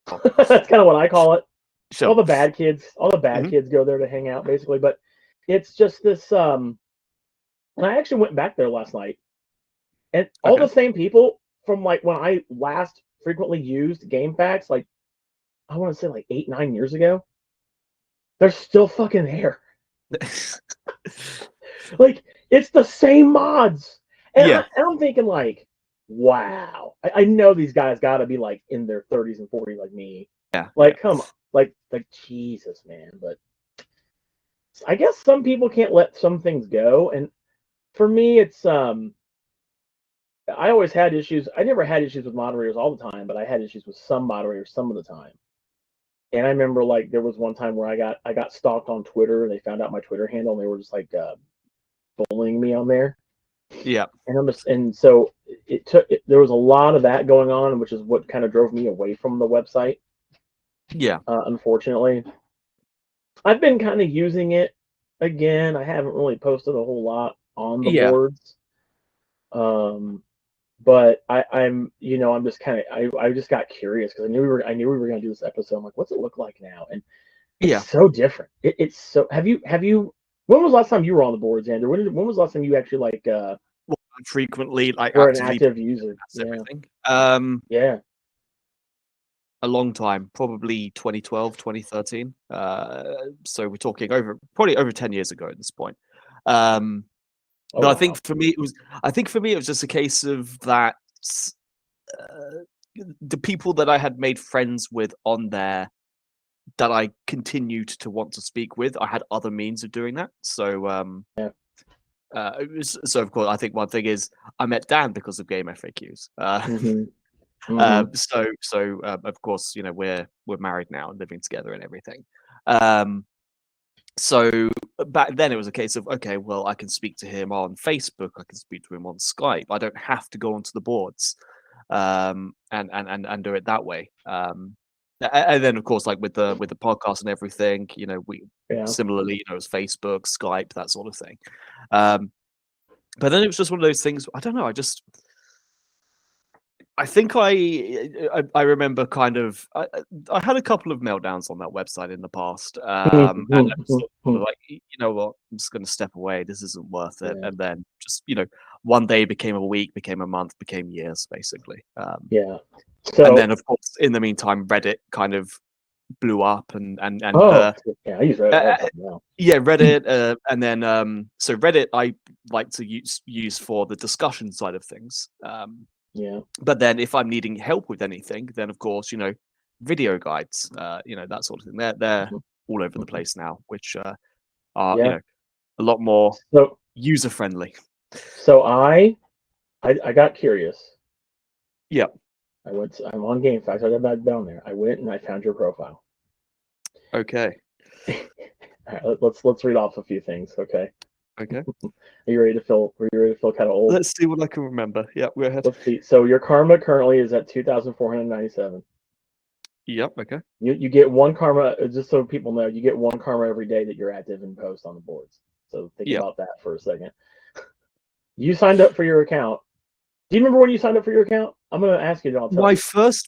Speaker 2: That's kind of what I call it.
Speaker 3: Sure.
Speaker 2: All the bad kids kids go there to hang out, basically. But it's just this. And I actually went back there last night, and all the same people from like when I last frequently used GameFAQs, like I want to say like 8-9 years ago, they're still fucking there. Like it's the same mods, and
Speaker 3: Yeah.
Speaker 2: I'm thinking like, wow, I know these guys got to be like in their 30s and 40s like me.
Speaker 3: Yeah.
Speaker 2: Like, come on, like Jesus, man. But I guess some people can't let some things go, and for me, it's I always had issues. I never had issues with moderators all the time, but I had issues with some moderators some of the time. And I remember like there was one time where I got stalked on Twitter, and they found out my Twitter handle, and they were just like bullying me on there.
Speaker 3: Yeah.
Speaker 2: And so there was a lot of that going on, which is what kind of drove me away from the website.
Speaker 3: Yeah.
Speaker 2: Unfortunately, I've been kind of using it again. I haven't really posted a whole lot on the boards. But I'm just kind of I just got curious because I knew we were going to do this episode. I'm like, what's it look like now? And it's so different. It's so. Have you? When was the last time you were on the boards, Andrew? When was the last time you actually like?
Speaker 3: Frequently, like
Speaker 2: were
Speaker 3: actively
Speaker 2: an active user.
Speaker 3: everything.
Speaker 2: Yeah.
Speaker 3: A long time, probably 2012, 2013. So we're talking probably over 10 years ago at this point. But I think for me it was just a case of that the people that I had made friends with on there that I continued to want to speak with, I had other means of doing that. So so of course I think one thing is I met Dan because of GameFAQs. So of course, we're married now and living together and everything. So back then it was a case of, okay, well, I can speak to him on Facebook, I can speak to him on Skype. I don't have to go onto the boards and do it that way. And then of course, like with the podcast and everything, we similarly, it was Facebook, Skype, that sort of thing. But then it was just one of those things. I don't know. I think I remember kind of I had a couple of meltdowns on that website in the past, and I was sort of like, you know what, I'm just going to step away. This isn't worth it. And then just one day became a week, became a month, became years, basically.
Speaker 2: So,
Speaker 3: and then of course, in the meantime, Reddit kind of blew up, and
Speaker 2: I use Reddit now.
Speaker 3: Yeah, Reddit, and then so Reddit I like to use for the discussion side of things. But then if I'm needing help with anything, then of course, video guides, that sort of thing. They're all over the place now, which are a lot more user friendly.
Speaker 2: So I got curious.
Speaker 3: Yeah.
Speaker 2: I'm on GameFAQs. I got back down there. I went and I found your profile.
Speaker 3: Okay.
Speaker 2: All right, let's read off a few things. Okay.
Speaker 3: Okay.
Speaker 2: Are you ready to feel kind of old?
Speaker 3: Let's see what I can remember. Yeah, go ahead.
Speaker 2: Let's see. So your karma currently is at 2,497.
Speaker 3: Yep. Okay.
Speaker 2: You get one karma, just so people know, you get one karma every day that you're active and post on the boards. So think about that for a second. You signed up for your account. Do you remember when you signed up for your account? I'm going to ask you. I'll tell
Speaker 3: my
Speaker 2: you.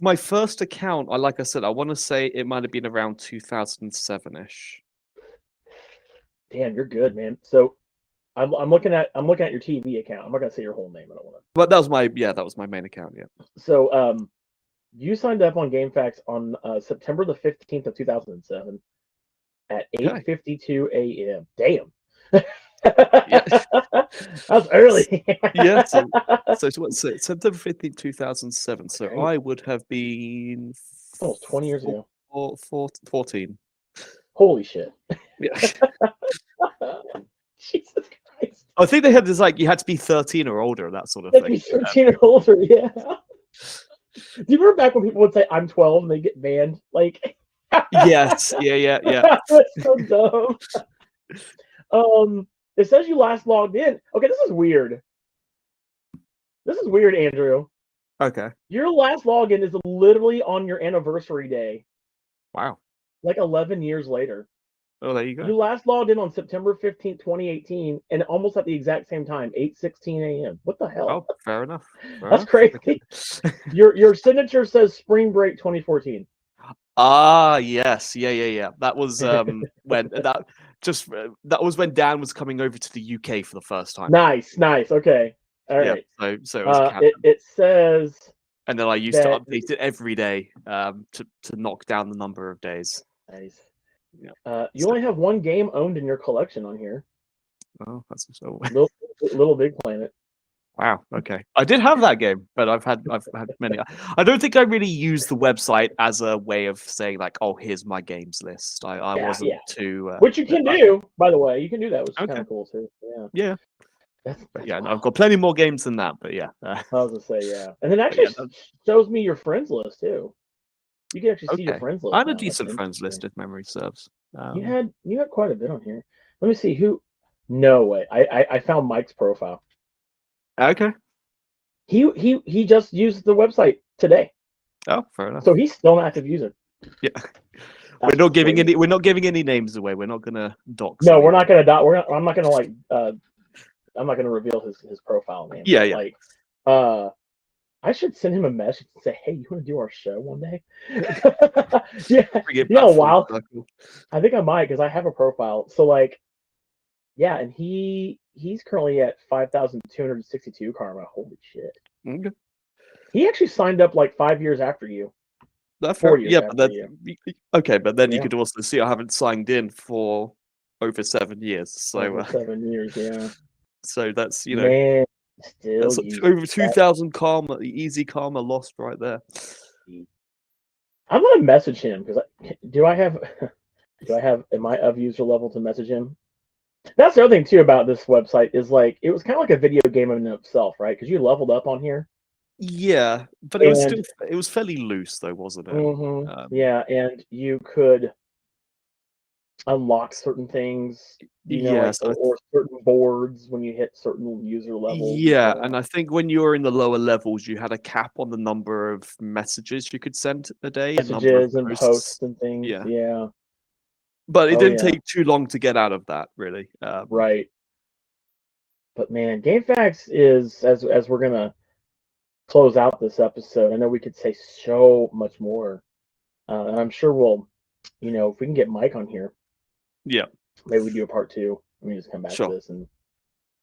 Speaker 3: My first account, like I said, I want to say it might have been around 2007-ish.
Speaker 2: Damn, you're good, man. So I'm looking at your TV account. I'm not gonna say your whole name. I don't want to.
Speaker 3: But that was my main account. Yeah.
Speaker 2: So you signed up on GameFAQs on September the 15th of 2007 at 8:52 a.m. Damn. That's early.
Speaker 3: Yeah. So September 15th, 2007. So
Speaker 2: Great.
Speaker 3: I would have been
Speaker 2: almost 20 years ago.
Speaker 3: 14.
Speaker 2: Holy shit.
Speaker 3: Yeah.
Speaker 2: Jesus Christ.
Speaker 3: I think they had this like you had to be 13 or older, that sort of
Speaker 2: Be
Speaker 3: thing.
Speaker 2: 13 or older, yeah. Do you remember back when people would say I'm 12 and they get banned? Like
Speaker 3: Yes. Yeah.
Speaker 2: That's so dumb. It says you last logged in. Okay, this is weird. Andrew.
Speaker 3: Okay.
Speaker 2: Your last login is literally on your anniversary day.
Speaker 3: Wow.
Speaker 2: Like 11 years later.
Speaker 3: Oh, there you go.
Speaker 2: You last logged in on September 15th, 2018, and almost at the exact same time, 8:16 a.m. What the hell?
Speaker 3: Oh, fair enough.
Speaker 2: That's crazy. Okay. Your signature says Spring Break 2014.
Speaker 3: Ah, yes. Yeah. That was when that was when Dan was coming over to the UK for the first time.
Speaker 2: Nice. Okay. All right.
Speaker 3: So it was
Speaker 2: it says,
Speaker 3: and then I used to update it every day to knock down the number of days.
Speaker 2: Nice. Yeah. You only have one game owned in your collection on here.
Speaker 3: Oh, that's so
Speaker 2: Little Big Planet.
Speaker 3: Wow. Okay. I did have that game, but I've had many. I don't think I really used the website as a way of saying like, oh, here's my games list. I wasn't too.
Speaker 2: Which you can do, by the way. You can do that, which is kind of cool too. Yeah.
Speaker 3: Yeah. I've got plenty more games than that, but yeah.
Speaker 2: I was gonna say yeah, and then actually shows me your friends list too. You can actually see your friends list.
Speaker 3: I had a decent friends list if memory serves.
Speaker 2: You had quite a bit on here. Let me see who. No way. I found Mike's profile.
Speaker 3: Okay.
Speaker 2: He just used the website today.
Speaker 3: Oh, fair enough.
Speaker 2: So he's still an active user.
Speaker 3: Yeah. We're not giving any names away. We're not gonna dox.
Speaker 2: No, we're not gonna dot. I'm not gonna reveal his profile name.
Speaker 3: Yeah.
Speaker 2: Like, I should send him a message and say, "Hey, you want to do our show one day?" Yeah. Wow. I think I might because I have a profile. So like, yeah, and he's currently at 5,262 karma. Holy shit.
Speaker 3: Okay.
Speaker 2: He actually signed up like 5 years after you.
Speaker 3: That's
Speaker 2: 4 years
Speaker 3: but
Speaker 2: you.
Speaker 3: Okay, but then you could also see I haven't signed in for over 7 years. So
Speaker 2: over 7 years, yeah.
Speaker 3: So that's
Speaker 2: Man,
Speaker 3: that's over 2,000 karma, easy karma lost right there.
Speaker 2: I'm gonna message him because am I of user level to message him? That's the other thing too about this website is like it was kind of like a video game in itself, right? Because you leveled up on here.
Speaker 3: Yeah, but it was fairly loose though, wasn't it?
Speaker 2: Mm-hmm. Yeah, and you could unlock certain things, or certain boards when you hit certain user levels.
Speaker 3: Yeah, and I think when you were in the lower levels, you had a cap on the number of messages you could send a day.
Speaker 2: Messages and posts and things. Yeah.
Speaker 3: But it didn't take too long to get out of that, really.
Speaker 2: Right. But man, GameFAQs is as we're gonna close out this episode. I know we could say so much more, and I'm sure we'll, if we can get Mike on here, maybe we do a part 2. Let me just come back to this, and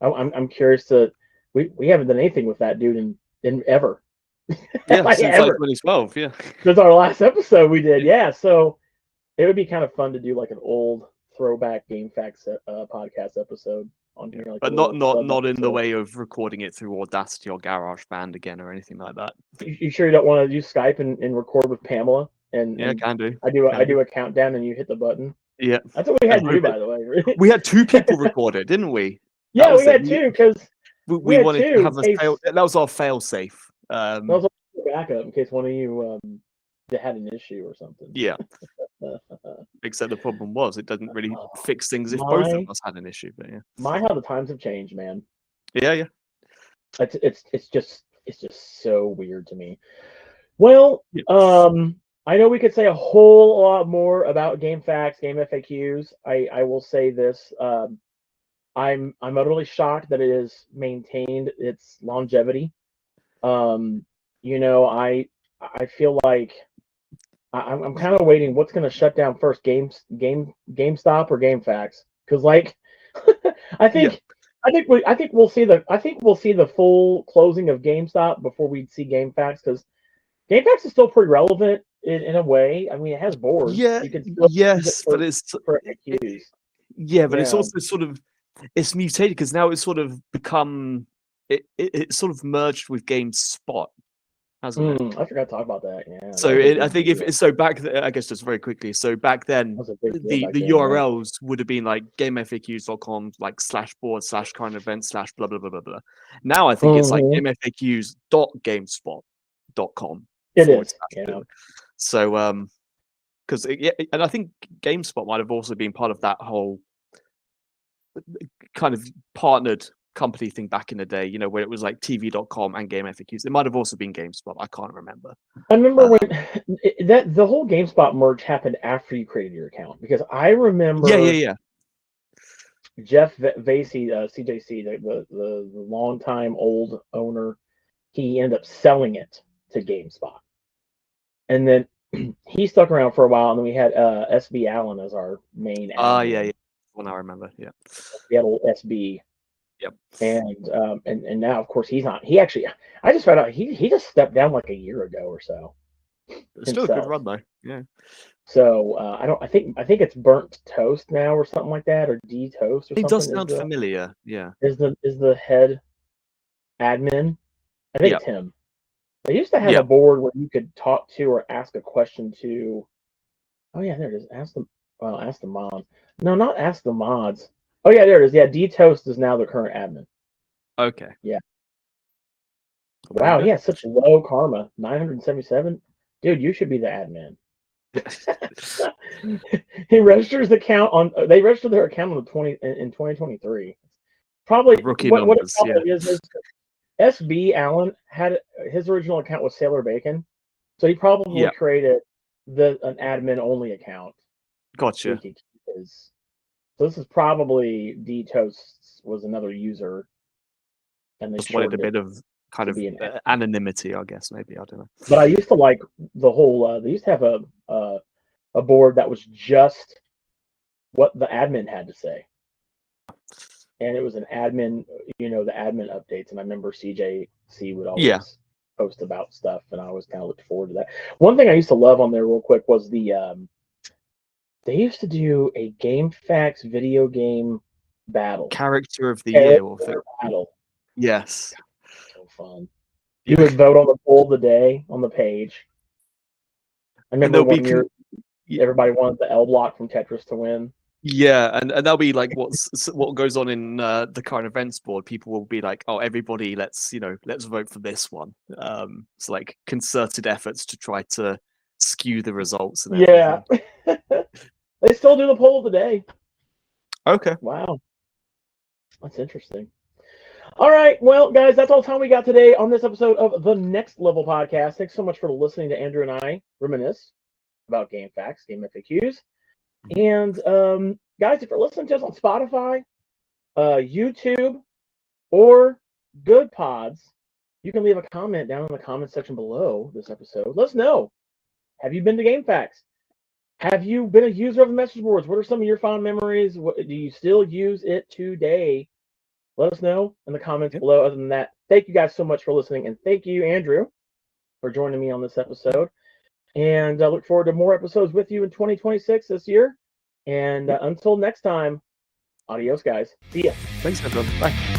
Speaker 2: I'm curious to. We haven't done anything with that dude in ever.
Speaker 3: Yeah, since like 2012. Yeah,
Speaker 2: since our last episode we did. Yeah, so it would be kind of fun to do like an old throwback GameFAQs podcast episode on here, like
Speaker 3: but not in the way of recording it through Audacity or GarageBand again or anything like that.
Speaker 2: You sure you don't want to use Skype and record with Pamela? And
Speaker 3: can do.
Speaker 2: I do a countdown and you hit the button.
Speaker 3: Yeah,
Speaker 2: that's what we had to do, by the way.
Speaker 3: We had 2 people record it, didn't we?
Speaker 2: Yeah, we had 2 because
Speaker 3: we wanted to have that was our fail safe.
Speaker 2: That was our backup in case one of you had an issue or something.
Speaker 3: Yeah. Except the problem was it doesn't really fix things if both of us had an issue. But
Speaker 2: how the times have changed, man.
Speaker 3: Yeah.
Speaker 2: It's just so weird to me. Well, I know we could say a whole lot more about GameFAQs, GameFAQs. I will say this: I'm utterly shocked that it has maintained its longevity. I feel like I'm kind of waiting. What's going to shut down first, GameStop or GameFAQs? Because like, I think I think we'll see the full closing of GameStop before we'd see GameFAQs, because GameFAQs is still pretty relevant in a way. I mean, it has boards.
Speaker 3: Yeah,
Speaker 2: You can still use it
Speaker 3: yes, but
Speaker 2: for FAQs.
Speaker 3: yeah, but it's
Speaker 2: Yeah.
Speaker 3: also sort of it's mutated because now it's sort of become it's sort of merged with GameSpot, hasn't it?
Speaker 2: I forgot to talk about that. Yeah,
Speaker 3: So
Speaker 2: that was a
Speaker 3: I
Speaker 2: big
Speaker 3: think
Speaker 2: deal.
Speaker 3: if so I guess just very quickly. So back then,
Speaker 2: That was a big deal
Speaker 3: the
Speaker 2: back then, yeah.
Speaker 3: URLs would have been like gamefaqs.com, like /board/current/event/ blah blah blah blah blah. Now I think it's like gamefaqs.gamespot.com.
Speaker 2: It is. Yeah.
Speaker 3: So because yeah, and I think GameSpot might have also been part of that whole kind of partnered company thing back in the day, where it was like TV.com and GameFAQs. It might have also been GameSpot. I can't remember.
Speaker 2: I remember when that the whole GameSpot merge happened after you created your account, because I remember
Speaker 3: Yeah.
Speaker 2: Jeff Vasey, CJC, the longtime old owner, he ended up selling it to GameSpot, and then he stuck around for a while, and then we had SB Allen as our main admin.
Speaker 3: Yeah. Well, now I remember. Yeah.
Speaker 2: Seattle SB.
Speaker 3: Yep.
Speaker 2: And now, of course, he's not. He actually, I just found out he just stepped down like a year ago or so.
Speaker 3: It's still a good run though. Yeah.
Speaker 2: So I think it's Burnt Toast now or something like that, or D Toast or something.
Speaker 3: It does sound familiar. Yeah.
Speaker 2: Is the head admin? I think it's him. They used to have a board where you could talk to or ask a question to. Oh yeah, there it is. Ask the mods. No, not ask the mods. Oh yeah, there it is. Yeah, D Toast is now the current admin.
Speaker 3: Okay.
Speaker 2: Yeah. Wow, he has such low karma. 977. Dude, you should be the admin. He registers the account on. They registered their account on in 2023. Probably
Speaker 3: rookie
Speaker 2: what
Speaker 3: numbers.
Speaker 2: What it probably is SB Allen had his original account was Sailor Bacon, so he probably created an admin only account.
Speaker 3: Gotcha.
Speaker 2: So this is probably D Toast was another user, and they
Speaker 3: just wanted a bit of kind of anonymity, I guess. Maybe I don't know.
Speaker 2: But I used to like the whole. They used to have a board that was just what the admin had to say, and it was an admin. The admin updates. And I remember CJC would always post about stuff, and I always kind of looked forward to that. One thing I used to love on there, real quick, was they used to do a GameFAQs video game battle.
Speaker 3: Character of the year
Speaker 2: battle.
Speaker 3: Yes.
Speaker 2: So fun. You would vote on the poll of the day on the page. I remember one year everybody wanted the L block from Tetris to win.
Speaker 3: Yeah, and that'll be like what goes on in the current events board. People will be like, "Oh, everybody, let's vote for this one." It's like concerted efforts to try to skew the results. And everything.
Speaker 2: They still do the poll of the day.
Speaker 3: Okay.
Speaker 2: Wow, that's interesting. All right, well, guys, that's all the time we got today on this episode of the Next Level Podcast. Thanks so much for listening to Andrew and I reminisce about GameFAQs, GameFAQs. And guys, if you're listening to us on Spotify, YouTube, or Good Pods, you can leave a comment down in the comment section below this episode. Let us know. Have you been to GameFAQs? Have you been a user of the message boards? What are some of your fond memories? Do you still use it today? Let us know in the comments below. Other than that, thank you guys so much for listening. And thank you, Andrew, for joining me on this episode. And I look forward to more episodes with you in 2026 this year. And until next time, adios, guys. See ya.
Speaker 3: Thanks, everyone. Bye.